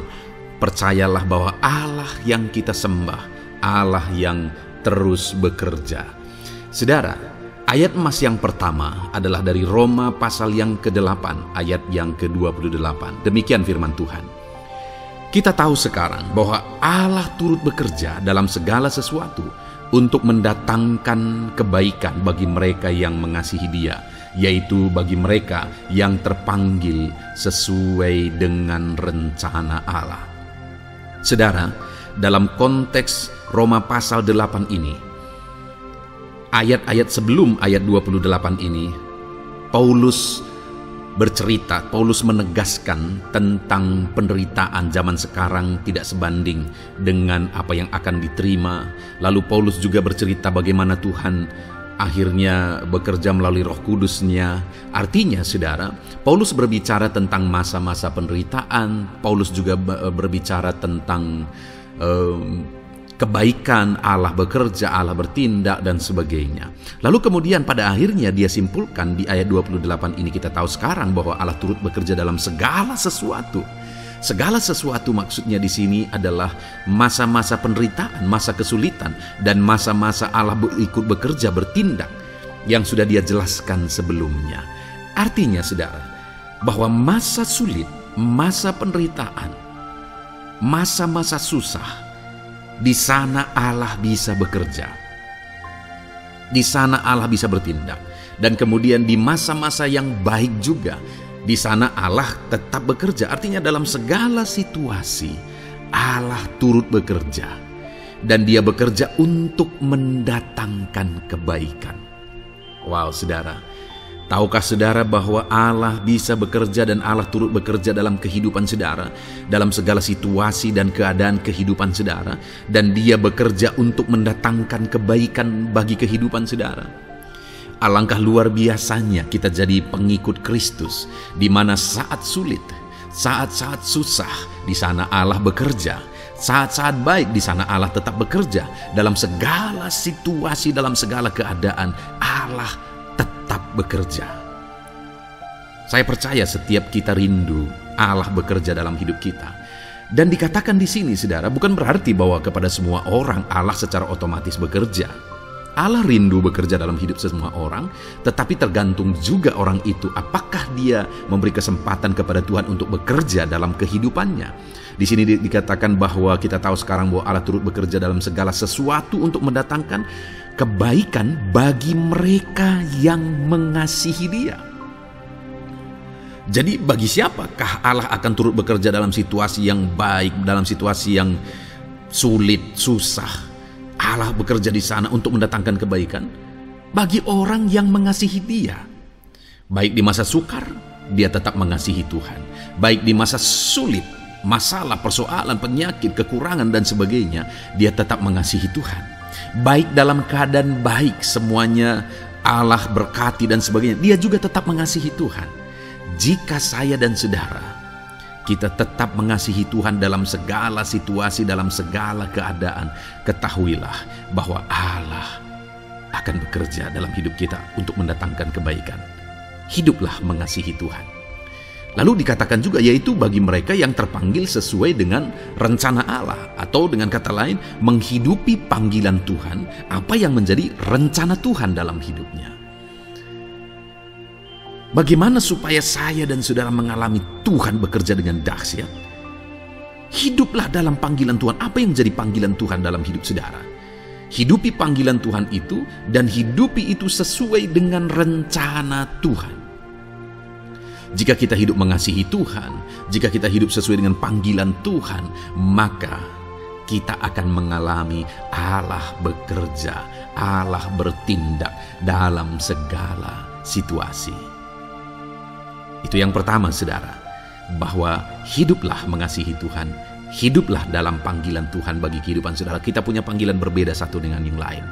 Percayalah bahwa Allah yang kita sembah, Allah yang terus bekerja. Saudara, ayat emas yang pertama adalah dari Roma pasal yang ke-8 ayat yang ke-28. Demikian firman Tuhan. Kita tahu sekarang bahwa Allah turut bekerja dalam segala sesuatu untuk mendatangkan kebaikan bagi mereka yang mengasihi Dia, yaitu bagi mereka yang terpanggil sesuai dengan rencana Allah. Saudara, dalam konteks Roma pasal 8 ini, ayat-ayat sebelum ayat 28 ini, Paulus bercerita, Paulus menegaskan tentang penderitaan zaman sekarang tidak sebanding dengan apa yang akan diterima. Lalu Paulus juga bercerita bagaimana Tuhan akhirnya bekerja melalui Roh Kudus-Nya. Artinya saudara, Paulus berbicara tentang masa-masa penderitaan. Paulus juga berbicara tentang kebaikan, Allah bekerja, Allah bertindak, dan sebagainya. Lalu kemudian pada akhirnya dia simpulkan di ayat 28 ini, kita tahu sekarang bahwa Allah turut bekerja dalam segala sesuatu. Segala sesuatu maksudnya di sini adalah masa-masa penderitaan, masa kesulitan, dan masa-masa Allah ikut bekerja, bertindak yang sudah Dia jelaskan sebelumnya. Artinya saudara, bahwa masa sulit, masa penderitaan, masa-masa susah, di sana Allah bisa bekerja. Di sana Allah bisa bertindak. Dan kemudian di masa-masa yang baik juga, di sana Allah tetap bekerja. Artinya dalam segala situasi, Allah turut bekerja. Dan dia bekerja untuk mendatangkan kebaikan. Wow, saudara. Tahukah saudara bahwa Allah bisa bekerja dan Allah turut bekerja dalam kehidupan saudara, dalam segala situasi dan keadaan kehidupan saudara, dan dia bekerja untuk mendatangkan kebaikan bagi kehidupan saudara. Alangkah luar biasanya kita jadi pengikut Kristus, di mana saat sulit, saat-saat susah, di sana Allah bekerja. Saat-saat baik, di sana Allah tetap bekerja. Dalam segala situasi, dalam segala keadaan, Allah tetap bekerja. Saya percaya setiap kita rindu Allah bekerja dalam hidup kita. Dan dikatakan di sini, saudara, bukan berarti bahwa kepada semua orang Allah secara otomatis bekerja. Allah rindu bekerja dalam hidup semua orang, tetapi tergantung juga orang itu apakah dia memberi kesempatan kepada Tuhan untuk bekerja dalam kehidupannya. Di sini dikatakan bahwa kita tahu sekarang bahwa Allah turut bekerja dalam segala sesuatu untuk mendatangkan kebaikan bagi mereka yang mengasihi Dia. Jadi bagi siapakah Allah akan turut bekerja dalam situasi yang baik, dalam situasi yang sulit, susah? Allah bekerja di sana untuk mendatangkan kebaikan bagi orang yang mengasihi Dia. Baik di masa sukar, dia tetap mengasihi Tuhan. Baik di masa sulit, masalah, persoalan, penyakit, kekurangan dan sebagainya, dia tetap mengasihi Tuhan. Baik dalam keadaan baik, semuanya Allah berkati dan sebagainya, dia juga tetap mengasihi Tuhan. Jika saya dan saudara, kita tetap mengasihi Tuhan dalam segala situasi, dalam segala keadaan, ketahuilah bahwa Allah akan bekerja dalam hidup kita untuk mendatangkan kebaikan. Hiduplah mengasihi Tuhan. Lalu dikatakan juga, yaitu bagi mereka yang terpanggil sesuai dengan rencana Allah, atau dengan kata lain, menghidupi panggilan Tuhan, apa yang menjadi rencana Tuhan dalam hidupnya. Bagaimana supaya saya dan saudara mengalami Tuhan bekerja dengan dahsyat? Hiduplah dalam panggilan Tuhan. Apa yang menjadi panggilan Tuhan dalam hidup saudara? Hidupi panggilan Tuhan itu, dan hidupi itu sesuai dengan rencana Tuhan. Jika kita hidup mengasihi Tuhan, jika kita hidup sesuai dengan panggilan Tuhan, maka kita akan mengalami Allah bekerja, Allah bertindak dalam segala situasi. Itu yang pertama, saudara, bahwa hiduplah mengasihi Tuhan, hiduplah dalam panggilan Tuhan bagi kehidupan saudara. Kita punya panggilan berbeda satu dengan yang lain.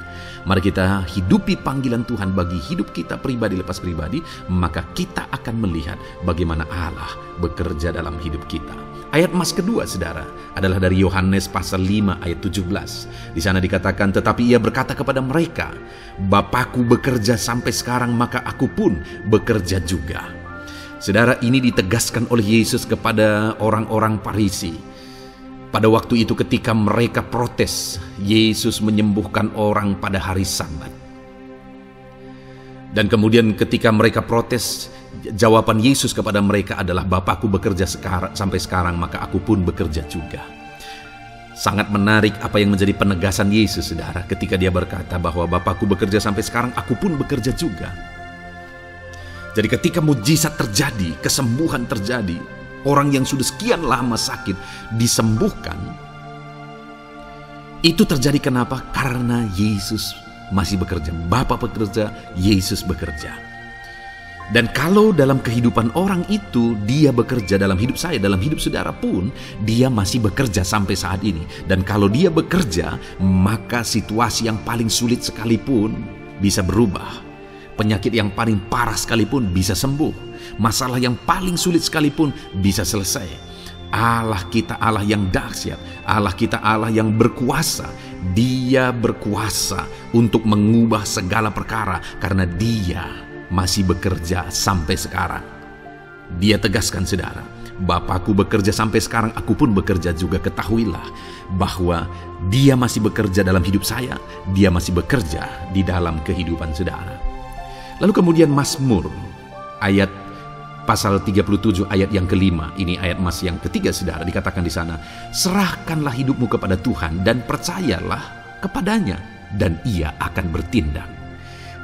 Mari kita hidupi panggilan Tuhan bagi hidup kita pribadi lepas pribadi, maka kita akan melihat bagaimana Allah bekerja dalam hidup kita. Ayat mas kedua, saudara, adalah dari Yohanes pasal 5 ayat 17. Di sana dikatakan, tetapi ia berkata kepada mereka, Bapakku bekerja sampai sekarang, maka aku pun bekerja juga. Saudara, ini ditegaskan oleh Yesus kepada orang-orang Farisi. Pada waktu itu ketika mereka protes, Yesus menyembuhkan orang pada hari Sabat. Dan kemudian ketika mereka protes, jawaban Yesus kepada mereka adalah, Bapakku bekerja sampai sekarang, maka aku pun bekerja juga. Sangat menarik apa yang menjadi penegasan Yesus, saudara, ketika dia berkata bahwa Bapakku bekerja sampai sekarang, aku pun bekerja juga. Jadi ketika mujizat terjadi, kesembuhan terjadi, orang yang sudah sekian lama sakit disembuhkan. Itu terjadi kenapa? Karena Yesus masih bekerja. Bapa bekerja, Yesus bekerja. Dan kalau dalam kehidupan orang itu dia bekerja, dalam hidup saya, dalam hidup saudara pun, dia masih bekerja sampai saat ini. Dan kalau dia bekerja, maka situasi yang paling sulit sekalipun bisa berubah. Penyakit yang paling parah sekalipun bisa sembuh. Masalah yang paling sulit sekalipun bisa selesai. Allah kita Allah yang dahsyat. Allah kita Allah yang berkuasa. Dia berkuasa untuk mengubah segala perkara karena Dia masih bekerja sampai sekarang. Dia tegaskan, saudara, Bapakku bekerja sampai sekarang, aku pun bekerja juga. Ketahuilah bahwa Dia masih bekerja dalam hidup saya. Dia masih bekerja di dalam kehidupan saudara. Lalu kemudian Mazmur ayat pasal 37 ayat yang kelima, ini ayat emas yang ketiga saudara, dikatakan di sana, serahkanlah hidupmu kepada Tuhan dan percayalah kepadanya dan Ia akan bertindak.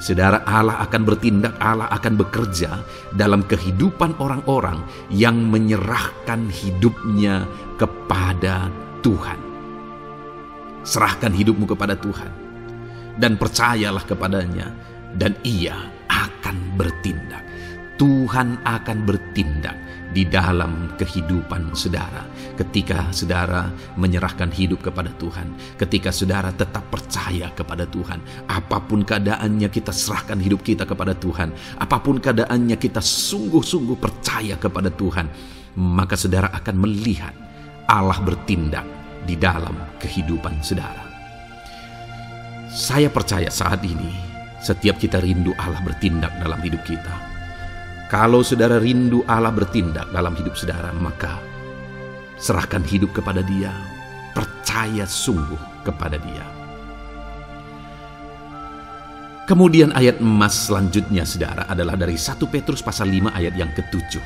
Saudara, Allah akan bertindak, Allah akan bekerja dalam kehidupan orang-orang yang menyerahkan hidupnya kepada Tuhan. Serahkan hidupmu kepada Tuhan dan percayalah kepadanya dan Ia akan bertindak. Tuhan akan bertindak di dalam kehidupan saudara ketika saudara menyerahkan hidup kepada Tuhan, ketika saudara tetap percaya kepada Tuhan. Apapun keadaannya, kita serahkan hidup kita kepada Tuhan. Apapun keadaannya, kita sungguh-sungguh percaya kepada Tuhan, maka saudara akan melihat Allah bertindak di dalam kehidupan saudara. Saya percaya saat ini setiap kita rindu Allah bertindak dalam hidup kita. Kalau saudara rindu Allah bertindak dalam hidup saudara, maka serahkan hidup kepada Dia, percaya sungguh kepada Dia. Kemudian ayat emas selanjutnya saudara adalah dari 1 Petrus pasal 5 ayat yang ke-7.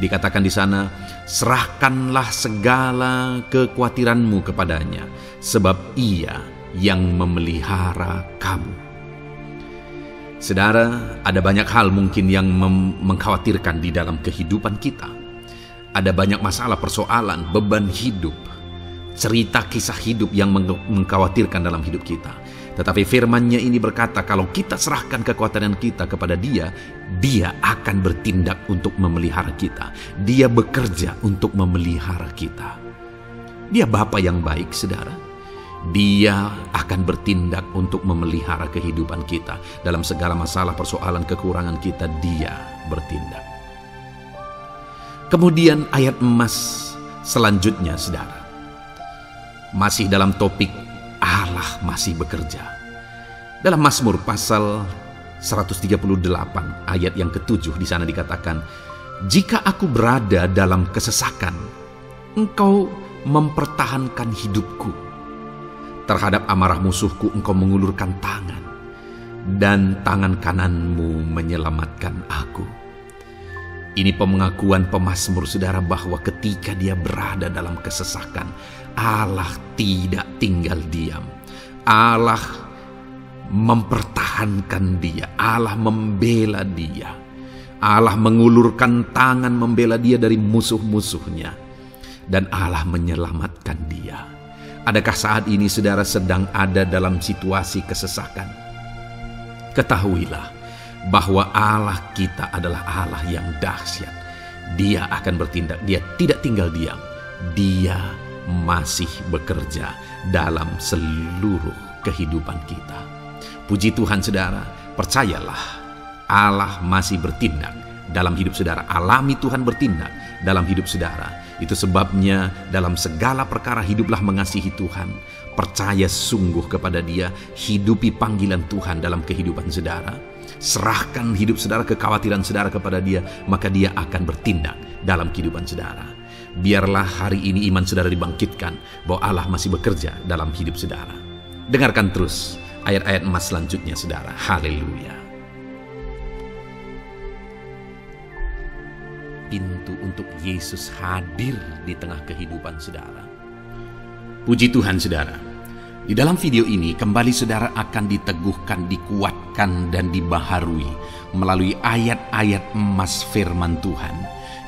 Dikatakan di sana, serahkanlah segala kekhawatiranmu kepadanya, sebab Ia yang memelihara kamu. Saudara, ada banyak hal mungkin yang mengkhawatirkan di dalam kehidupan kita. Ada banyak masalah, persoalan, beban hidup, cerita kisah hidup yang mengkhawatirkan dalam hidup kita. Tetapi firman-Nya ini berkata, kalau kita serahkan kekhawatiran kita kepada Dia, Dia akan bertindak untuk memelihara kita. Dia bekerja untuk memelihara kita. Dia Bapa yang baik, saudara. Dia akan bertindak untuk memelihara kehidupan kita. Dalam segala masalah, persoalan, kekurangan kita, Dia bertindak. Kemudian ayat emas selanjutnya, saudara, masih dalam topik Allah masih bekerja. Dalam Mazmur pasal 138 ayat yang ke-7, di sana dikatakan, jika aku berada dalam kesesakan, Engkau mempertahankan hidupku. Terhadap amarah musuhku Engkau mengulurkan tangan, dan tangan kananmu menyelamatkan aku. Ini pengakuan pemazmur saudara bahwa ketika dia berada dalam kesesakan, Allah tidak tinggal diam. Allah mempertahankan dia, Allah membela dia, Allah mengulurkan tangan membela dia dari musuh-musuhnya, dan Allah menyelamatkan dia. Adakah saat ini saudara sedang ada dalam situasi kesesakan? Ketahuilah bahwa Allah kita adalah Allah yang dahsyat. Dia akan bertindak, Dia tidak tinggal diam. Dia masih bekerja dalam seluruh kehidupan kita. Puji Tuhan saudara, percayalah Allah masih bertindak dalam hidup saudara. Alami Tuhan bertindak dalam hidup saudara. Itu sebabnya dalam segala perkara hiduplah mengasihi Tuhan, percaya sungguh kepada Dia, hidupi panggilan Tuhan dalam kehidupan saudara. Serahkan hidup saudara, kekhawatiran saudara kepada Dia, maka Dia akan bertindak dalam kehidupan saudara. Biarlah hari ini iman saudara dibangkitkan bahwa Allah masih bekerja dalam hidup saudara. Dengarkan terus ayat-ayat emas selanjutnya saudara. Haleluya. Pintu untuk Yesus hadir di tengah kehidupan saudara. Puji Tuhan saudara. Di dalam video ini kembali saudara akan diteguhkan, dikuatkan dan dibaharui melalui ayat-ayat emas firman Tuhan,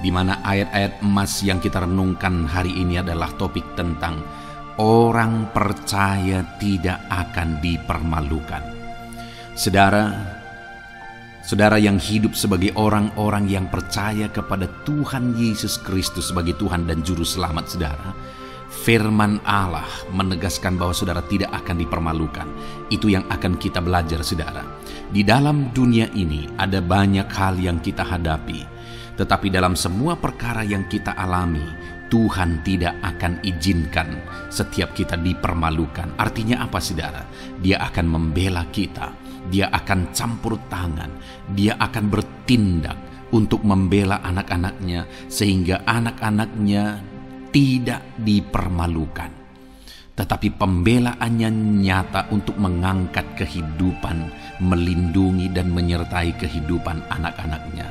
di mana ayat-ayat emas yang kita renungkan hari ini adalah topik tentang orang percaya tidak akan dipermalukan. Saudara yang hidup sebagai orang-orang yang percaya kepada Tuhan Yesus Kristus sebagai Tuhan dan Juru Selamat saudara, firman Allah menegaskan bahwa saudara tidak akan dipermalukan. Itu yang akan kita belajar saudara. Di dalam dunia ini ada banyak hal yang kita hadapi, tetapi dalam semua perkara yang kita alami, Tuhan tidak akan izinkan setiap kita dipermalukan. Artinya apa saudara? Dia akan membela kita, Dia akan campur tangan, Dia akan bertindak untuk membela anak-anaknya sehingga anak-anaknya tidak dipermalukan. Tetapi pembelaannya nyata untuk mengangkat kehidupan, melindungi dan menyertai kehidupan anak-anaknya.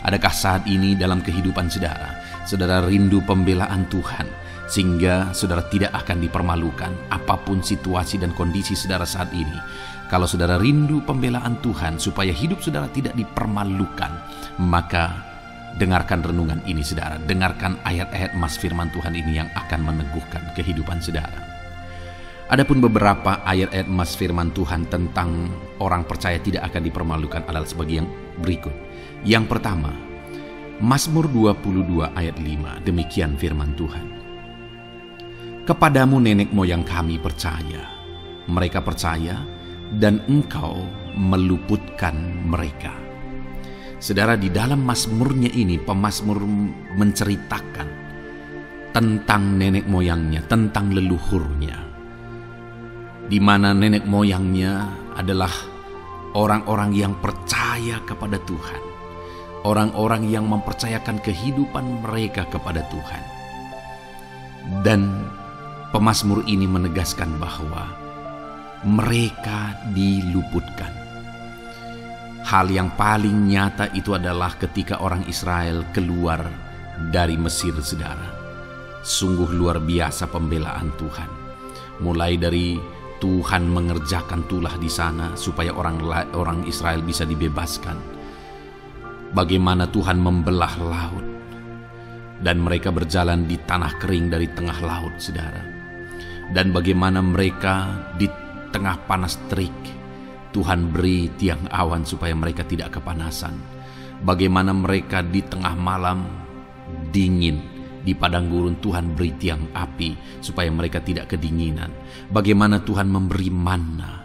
Adakah saat ini dalam kehidupan saudara rindu pembelaan Tuhan, sehingga saudara tidak akan dipermalukan apapun situasi dan kondisi saudara saat ini? Kalau saudara rindu pembelaan Tuhan supaya hidup saudara tidak dipermalukan, maka dengarkan renungan ini saudara. Dengarkan ayat-ayat emas firman Tuhan ini yang akan meneguhkan kehidupan saudara. Adapun beberapa ayat-ayat emas firman Tuhan tentang orang percaya tidak akan dipermalukan adalah sebagai yang berikut. Yang pertama, Mazmur 22 ayat 5, demikian firman Tuhan. Kepadamu nenek moyang kami percaya, mereka percaya, dan engkau meluputkan mereka. Saudara, di dalam mazmurnya ini, pemazmur menceritakan tentang nenek moyangnya, tentang leluhurnya, di mana nenek moyangnya adalah orang-orang yang percaya kepada Tuhan, orang-orang yang mempercayakan kehidupan mereka kepada Tuhan. Dan pemazmur ini menegaskan bahwa mereka diluputkan. Hal yang paling nyata itu adalah ketika orang Israel keluar dari Mesir, saudara. Sungguh luar biasa pembelaan Tuhan. Mulai dari Tuhan mengerjakan tulah di sana supaya orang Israel bisa dibebaskan. Bagaimana Tuhan membelah laut dan mereka berjalan di tanah kering dari tengah laut, saudara. Dan bagaimana mereka di tengah panas terik, Tuhan beri tiang awan supaya mereka tidak kepanasan. Bagaimana mereka di tengah malam dingin, di padang gurun Tuhan beri tiang api supaya mereka tidak kedinginan. Bagaimana Tuhan memberi manna,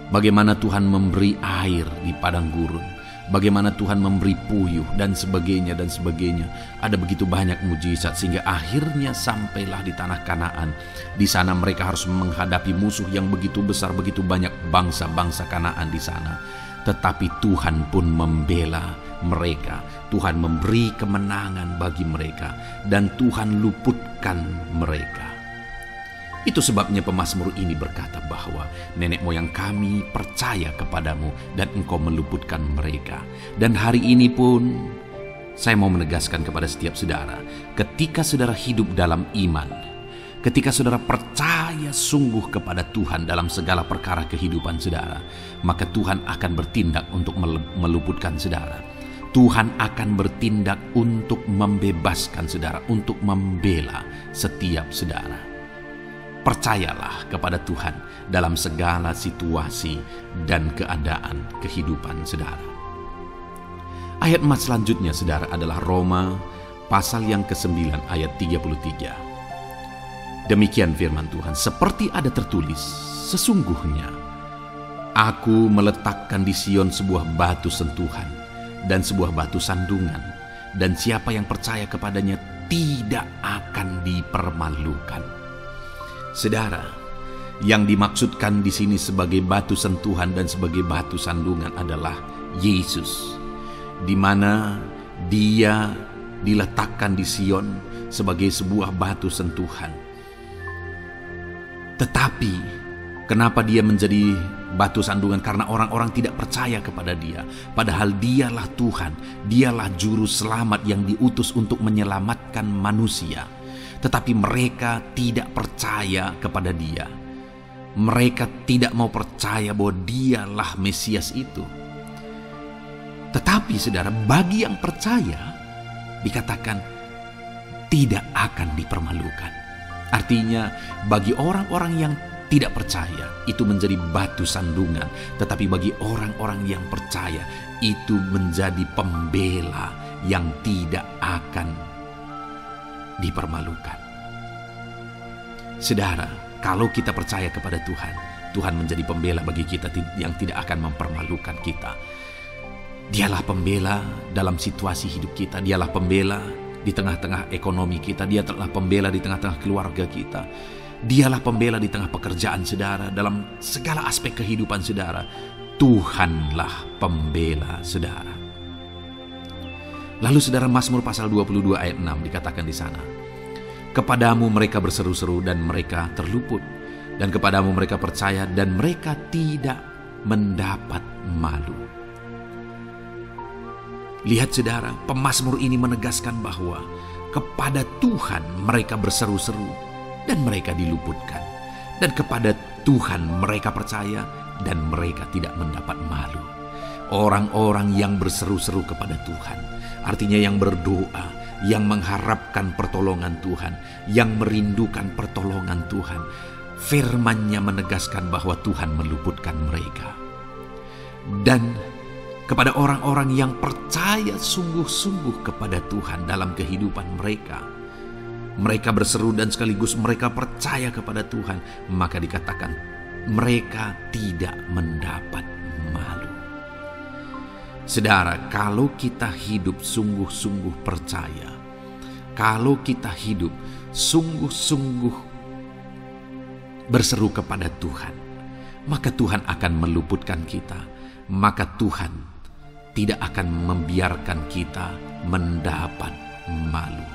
bagaimana Tuhan memberi air di padang gurun, bagaimana Tuhan memberi puyuh, dan sebagainya dan sebagainya. Ada begitu banyak mujizat sehingga akhirnya sampailah di tanah Kanaan. Di sana mereka harus menghadapi musuh yang begitu besar, begitu banyak bangsa-bangsa Kanaan di sana. Tetapi Tuhan pun membela mereka. Tuhan memberi kemenangan bagi mereka dan Tuhan luputkan mereka. Itu sebabnya pemazmur ini berkata bahwa nenek moyang kami percaya kepadamu dan engkau meluputkan mereka. Dan hari ini pun saya mau menegaskan kepada setiap saudara, ketika saudara hidup dalam iman, ketika saudara percaya sungguh kepada Tuhan dalam segala perkara kehidupan saudara, maka Tuhan akan bertindak untuk meluputkan saudara. Tuhan akan bertindak untuk membebaskan saudara, untuk membela setiap saudara. Percayalah kepada Tuhan dalam segala situasi dan keadaan kehidupan saudara. Ayat emas selanjutnya saudara adalah Roma pasal yang ke-9 ayat 33. Demikian firman Tuhan, seperti ada tertulis, sesungguhnya aku meletakkan di Sion sebuah batu sentuhan dan sebuah batu sandungan, dan siapa yang percaya kepadanya tidak akan dipermalukan. Saudara, yang dimaksudkan di sini sebagai batu sentuhan dan sebagai batu sandungan adalah Yesus, di mana Dia diletakkan di Sion sebagai sebuah batu sentuhan. Tetapi kenapa Dia menjadi batu sandungan? Karena orang-orang tidak percaya kepada Dia, padahal Dialah Tuhan, Dialah juru selamat yang diutus untuk menyelamatkan manusia. Tetapi mereka tidak percaya kepada Dia. Mereka tidak mau percaya bahwa Dialah Mesias itu. Tetapi saudara, bagi yang percaya dikatakan tidak akan dipermalukan. Artinya bagi orang-orang yang tidak percaya itu menjadi batu sandungan, tetapi bagi orang-orang yang percaya itu menjadi pembela yang tidak akan dipermalukan. Saudara, kalau kita percaya kepada Tuhan, Tuhan menjadi pembela bagi kita yang tidak akan mempermalukan kita. Dialah pembela dalam situasi hidup kita, Dialah pembela di tengah-tengah ekonomi kita, Dialah pembela di tengah-tengah keluarga kita, Dialah pembela di tengah pekerjaan saudara, dalam segala aspek kehidupan saudara. Tuhanlah pembela saudara. Lalu saudara, Mazmur pasal 22 ayat 6 dikatakan di sana, kepadamu mereka berseru-seru dan mereka terluput, dan kepadamu mereka percaya dan mereka tidak mendapat malu. Lihat saudara, pemazmur ini menegaskan bahwa kepada Tuhan mereka berseru-seru dan mereka diluputkan. Dan kepada Tuhan mereka percaya dan mereka tidak mendapat malu. Orang-orang yang berseru-seru kepada Tuhan, artinya yang berdoa, yang mengharapkan pertolongan Tuhan, yang merindukan pertolongan Tuhan, firman-Nya menegaskan bahwa Tuhan meluputkan mereka. Dan kepada orang-orang yang percaya sungguh-sungguh kepada Tuhan dalam kehidupan mereka, mereka berseru dan sekaligus mereka percaya kepada Tuhan, maka dikatakan mereka tidak mendapat malu. Saudara, kalau kita hidup sungguh-sungguh percaya, kalau kita hidup sungguh-sungguh berseru kepada Tuhan, maka Tuhan akan meluputkan kita, maka Tuhan tidak akan membiarkan kita mendapat malu.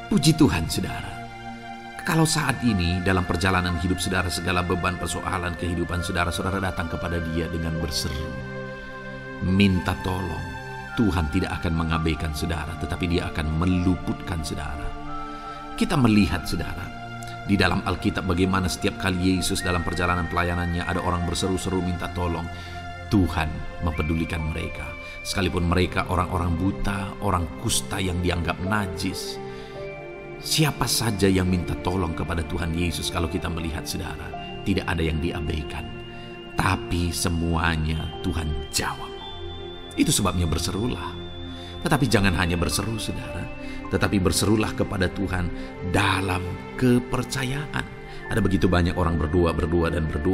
Puji Tuhan, saudara. Kalau saat ini dalam perjalanan hidup saudara, segala beban persoalan kehidupan saudara datang kepada Dia dengan berseru, minta tolong, Tuhan tidak akan mengabaikan saudara, tetapi Dia akan meluputkan saudara. Kita melihat saudara, di dalam Alkitab bagaimana setiap kali Yesus dalam perjalanan pelayanannya ada orang berseru-seru minta tolong, Tuhan mempedulikan mereka. Sekalipun mereka orang-orang buta, orang kusta yang dianggap najis. Siapa saja yang minta tolong kepada Tuhan Yesus, kalau kita melihat saudara, tidak ada yang diabaikan. Tapi semuanya Tuhan jawab. Itu sebabnya berserulah. Tetapi jangan hanya berseru saudara, tetapi berserulah kepada Tuhan dalam kepercayaan. Ada begitu banyak orang berdoa,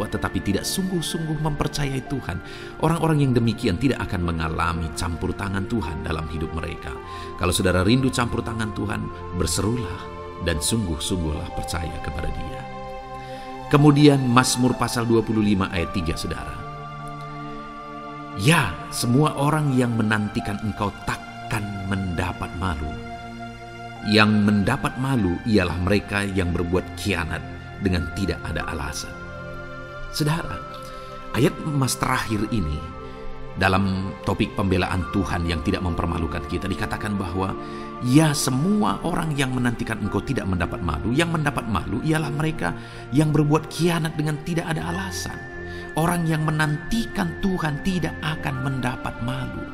tetapi tidak sungguh-sungguh mempercayai Tuhan. Orang-orang yang demikian tidak akan mengalami campur tangan Tuhan dalam hidup mereka. Kalau saudara rindu campur tangan Tuhan, berserulah dan sungguh-sungguhlah percaya kepada Dia. Kemudian Mazmur pasal 25 ayat 3 saudara. Ya, semua orang yang menantikan Engkau takkan mendapat malu. Yang mendapat malu ialah mereka yang berbuat khianat dengan tidak ada alasan. Saudara, ayat emas terakhir ini dalam topik pembelaan Tuhan yang tidak mempermalukan kita, dikatakan bahwa ya, semua orang yang menantikan Engkau tidak mendapat malu. Yang mendapat malu ialah mereka yang berbuat khianat dengan tidak ada alasan. Orang yang menantikan Tuhan tidak akan mendapat malu.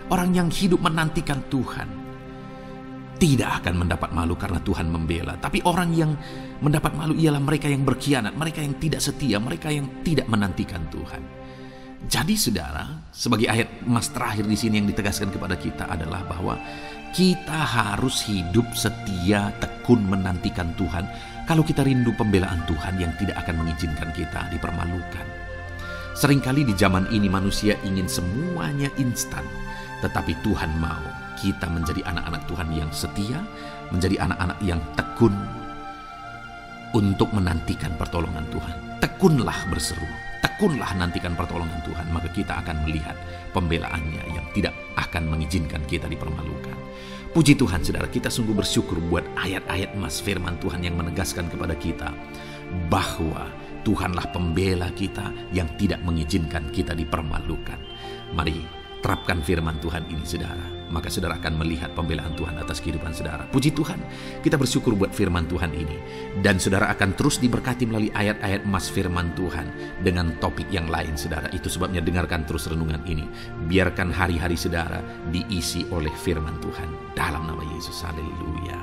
Orang yang hidup menantikan Tuhan tidak akan mendapat malu karena Tuhan membela. Tapi orang yang mendapat malu ialah mereka yang berkhianat, mereka yang tidak setia, mereka yang tidak menantikan Tuhan. Jadi saudara, sebagai ayat emas terakhir di sini yang ditegaskan kepada kita adalah bahwa kita harus hidup setia, tekun menantikan Tuhan. Kalau kita rindu pembelaan Tuhan yang tidak akan mengizinkan kita dipermalukan. Seringkali di zaman ini manusia ingin semuanya instan, tetapi Tuhan mau kita menjadi anak-anak Tuhan yang setia, menjadi anak-anak yang tekun untuk menantikan pertolongan Tuhan. Tekunlah berseru, tekunlah nantikan pertolongan Tuhan, maka kita akan melihat pembelaannya yang tidak akan mengizinkan kita dipermalukan. Puji Tuhan saudara, kita sungguh bersyukur buat ayat-ayat emas firman Tuhan yang menegaskan kepada kita bahwa Tuhanlah pembela kita yang tidak mengizinkan kita dipermalukan. Mari terapkan firman Tuhan ini saudara, maka saudara akan melihat pembelaan Tuhan atas kehidupan saudara. Puji Tuhan, kita bersyukur buat firman Tuhan ini. Dan saudara akan terus diberkati melalui ayat-ayat emas firman Tuhan dengan topik yang lain saudara. Itu sebabnya dengarkan terus renungan ini. Biarkan hari-hari saudara diisi oleh firman Tuhan. Dalam nama Yesus, haleluya.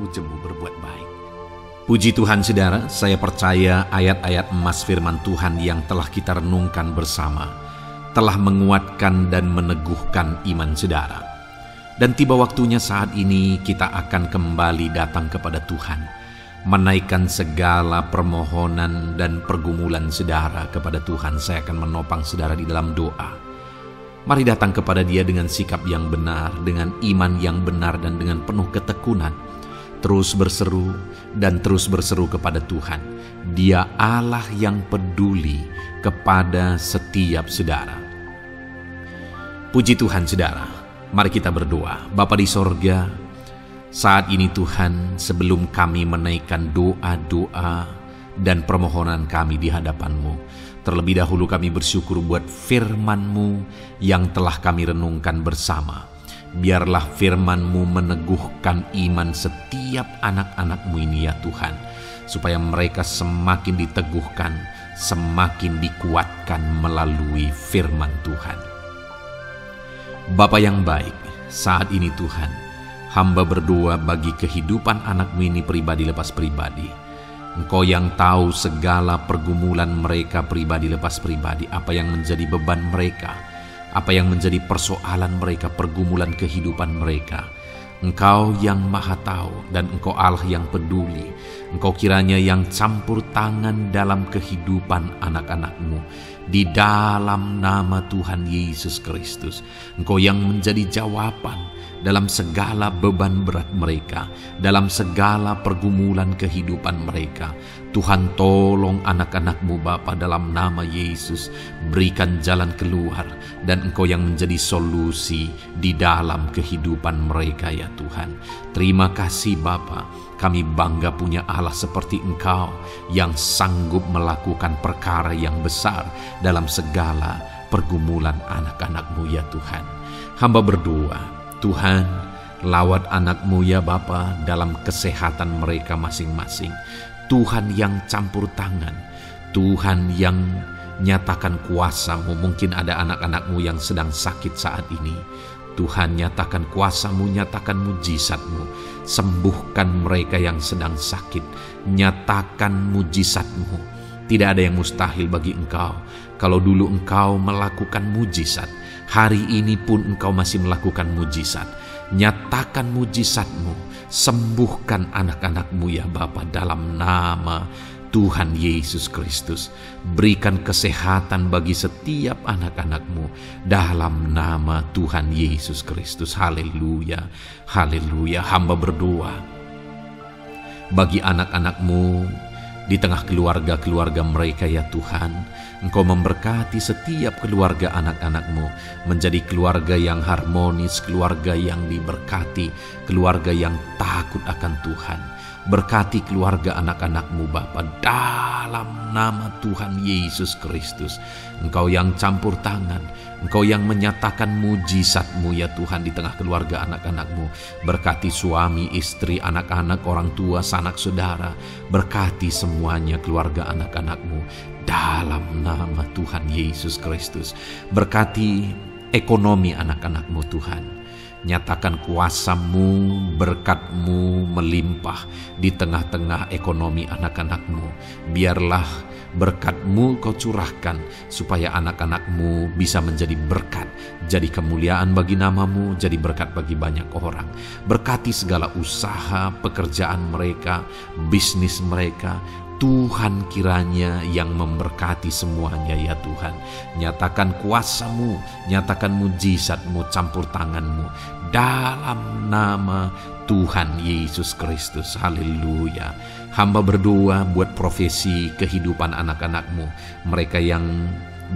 Ujungmu berbuat baik. Puji Tuhan saudara, saya percaya ayat-ayat emas firman Tuhan yang telah kita renungkan bersama telah menguatkan dan meneguhkan iman saudara. Dan tiba waktunya saat ini kita akan kembali datang kepada Tuhan, menaikkan segala permohonan dan pergumulan saudara kepada Tuhan. Saya akan menopang saudara di dalam doa. Mari datang kepada Dia dengan sikap yang benar, dengan iman yang benar, dan dengan penuh ketekunan. Terus berseru dan terus berseru kepada Tuhan. Dia Allah yang peduli kepada setiap saudara. Puji Tuhan saudara, mari kita berdoa. Bapa di sorga, saat ini Tuhan, sebelum kami menaikkan doa-doa dan permohonan kami di hadapan-Mu, Terlebih dahulu kami bersyukur buat firman-Mu yang telah kami renungkan bersama. Biarlah firman-Mu meneguhkan iman setiap anak-anak-Mu ini ya Tuhan, supaya mereka semakin diteguhkan, semakin dikuatkan melalui firman Tuhan. Bapa yang baik, saat ini Tuhan, hamba berdoa bagi kehidupan anak-Mu ini pribadi lepas pribadi. Engkau yang tahu segala pergumulan mereka pribadi lepas pribadi, apa yang menjadi beban mereka, apa yang menjadi persoalan mereka, pergumulan kehidupan mereka. Engkau yang maha tahu dan Engkau Allah yang peduli. Engkau kiranya yang campur tangan dalam kehidupan anak-anak-Mu. Di dalam nama Tuhan Yesus Kristus, Engkau yang menjadi jawaban dalam segala beban berat mereka, dalam segala pergumulan kehidupan mereka. Tuhan, tolong anak-anak-Mu Bapa, dalam nama Yesus. Berikan jalan keluar, dan Engkau yang menjadi solusi di dalam kehidupan mereka ya Tuhan. Terima kasih Bapa, kami bangga punya Allah seperti Engkau yang sanggup melakukan perkara yang besar dalam segala pergumulan anak-anak-Mu ya Tuhan. Hamba berdoa, Tuhan, lawat anak-Mu ya Bapa dalam kesehatan mereka masing-masing. Tuhan yang campur tangan, Tuhan yang nyatakan kuasa-Mu. Mungkin ada anak-anak-Mu yang sedang sakit saat ini. Tuhan, nyatakan kuasa-Mu, nyatakan mujizat-Mu. Sembuhkan mereka yang sedang sakit. Nyatakan mujizat-Mu. Tidak ada yang mustahil bagi Engkau. Kalau dulu Engkau melakukan mujizat, hari ini pun Engkau masih melakukan mujizat. Nyatakan mujizat-Mu. Sembuhkan anak-anak-Mu ya Bapa dalam nama Tuhan Yesus Kristus. Berikan kesehatan bagi setiap anak-anak-Mu dalam nama Tuhan Yesus Kristus. Haleluya, haleluya. Hamba berdoa bagi anak-anak-Mu di tengah keluarga-keluarga mereka ya Tuhan. Engkau memberkati setiap keluarga anak-anak-Mu menjadi keluarga yang harmonis, keluarga yang diberkati, keluarga yang takut akan Tuhan. Berkati keluarga anak-anak-Mu Bapa dalam nama Tuhan Yesus Kristus. Engkau yang campur tangan, Engkau yang menyatakan mujizat-Mu ya Tuhan di tengah keluarga anak-anak-Mu. Berkati suami, istri, anak-anak, orang tua, sanak saudara. Berkati semuanya keluarga anak-anak-Mu dalam nama Tuhan Yesus Kristus. Berkati ekonomi anak-anak-Mu Tuhan. Nyatakan kuasa-Mu, berkat-Mu melimpah di tengah-tengah ekonomi anak-anak-Mu. Biarlah berkat-Mu Kau curahkan supaya anak-anak-Mu bisa menjadi berkat, jadi kemuliaan bagi nama-Mu, jadi berkat bagi banyak orang. Berkati segala usaha, pekerjaan mereka, bisnis mereka. Tuhan kiranya yang memberkati semuanya ya Tuhan. Nyatakan kuasa-Mu, nyatakan mujizat-Mu, campur tangan-Mu dalam nama Tuhan Yesus Kristus. Haleluya. Hamba berdoa buat profesi kehidupan anak-anak-Mu, mereka yang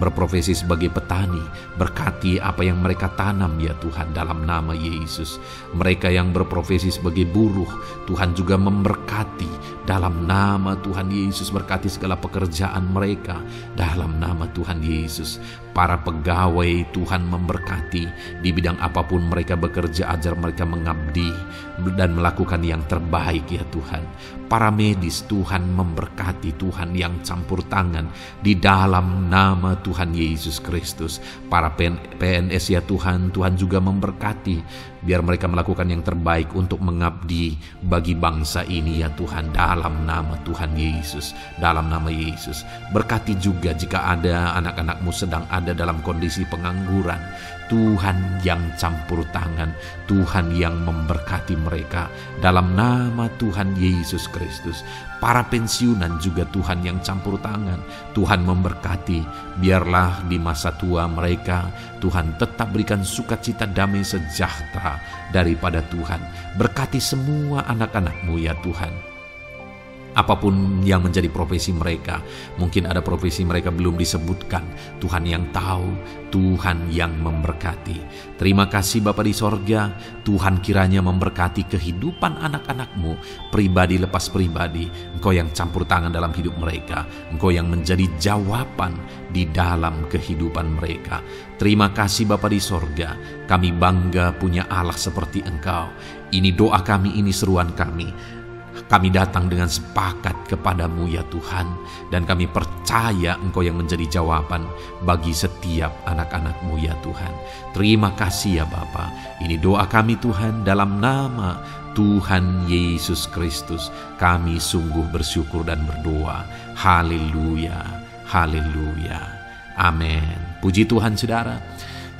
berprofesi sebagai petani. Berkati apa yang mereka tanam ya Tuhan dalam nama Yesus. Mereka yang berprofesi sebagai buruh, Tuhan juga memberkati dalam nama Tuhan Yesus. Berkati segala pekerjaan mereka dalam nama Tuhan Yesus. Para pegawai Tuhan memberkati di bidang apapun mereka bekerja, ajar mereka mengabdi dan melakukan yang terbaik ya Tuhan. Para medis Tuhan memberkati, Tuhan yang campur tangan di dalam nama Tuhan Yesus Kristus. Para PNS ya Tuhan, Tuhan juga memberkati biar mereka melakukan yang terbaik untuk mengabdi bagi bangsa ini ya Tuhan dalam nama Tuhan Yesus. Dalam nama Yesus. Berkati juga jika ada anak-anak-Mu sedang ada dalam kondisi pengangguran. Tuhan yang campur tangan, Tuhan yang memberkati mereka dalam nama Tuhan Yesus Kristus. Para pensiunan juga Tuhan yang campur tangan, Tuhan memberkati. Biarlah di masa tua mereka Tuhan tetap berikan sukacita, damai sejahtera daripada Tuhan. Berkati semua anak-anak-Mu ya Tuhan Apapun yang menjadi profesi mereka, mungkin ada profesi mereka belum disebutkan. Tuhan yang tahu, Tuhan yang memberkati. Terima kasih Bapa di sorga, Tuhan kiranya memberkati kehidupan anak-anak-Mu, pribadi lepas pribadi. Engkau yang campur tangan dalam hidup mereka, Engkau yang menjadi jawaban di dalam kehidupan mereka. Terima kasih Bapa di sorga, kami bangga punya Allah seperti Engkau. Ini doa kami, ini seruan kami. Kami datang dengan sepakat kepadamu ya Tuhan, dan kami percaya Engkau yang menjadi jawaban bagi setiap anak-anak-Mu ya Tuhan. Terima kasih ya Bapa. Ini doa kami Tuhan, dalam nama Tuhan Yesus Kristus. Kami sungguh bersyukur dan berdoa. Haleluya, haleluya, amin. Puji Tuhan saudara.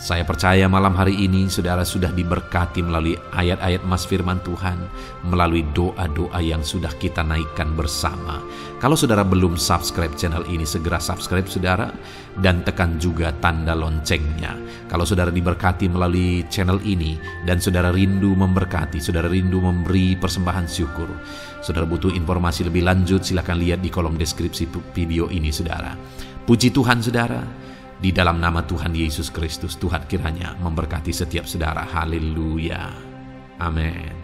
Saya percaya malam hari ini saudara sudah diberkati melalui ayat-ayat Mas Firman Tuhan, melalui doa-doa yang sudah kita naikkan bersama. Kalau saudara belum subscribe channel ini, segera subscribe saudara, dan tekan juga tanda loncengnya. Kalau saudara diberkati melalui channel ini, dan saudara rindu memberkati, saudara rindu memberi persembahan syukur, saudara butuh informasi lebih lanjut, silakan lihat di kolom deskripsi video ini saudara. Puji Tuhan saudara. Di dalam nama Tuhan Yesus Kristus, Tuhan kiranya memberkati setiap saudara. Haleluya. Amin.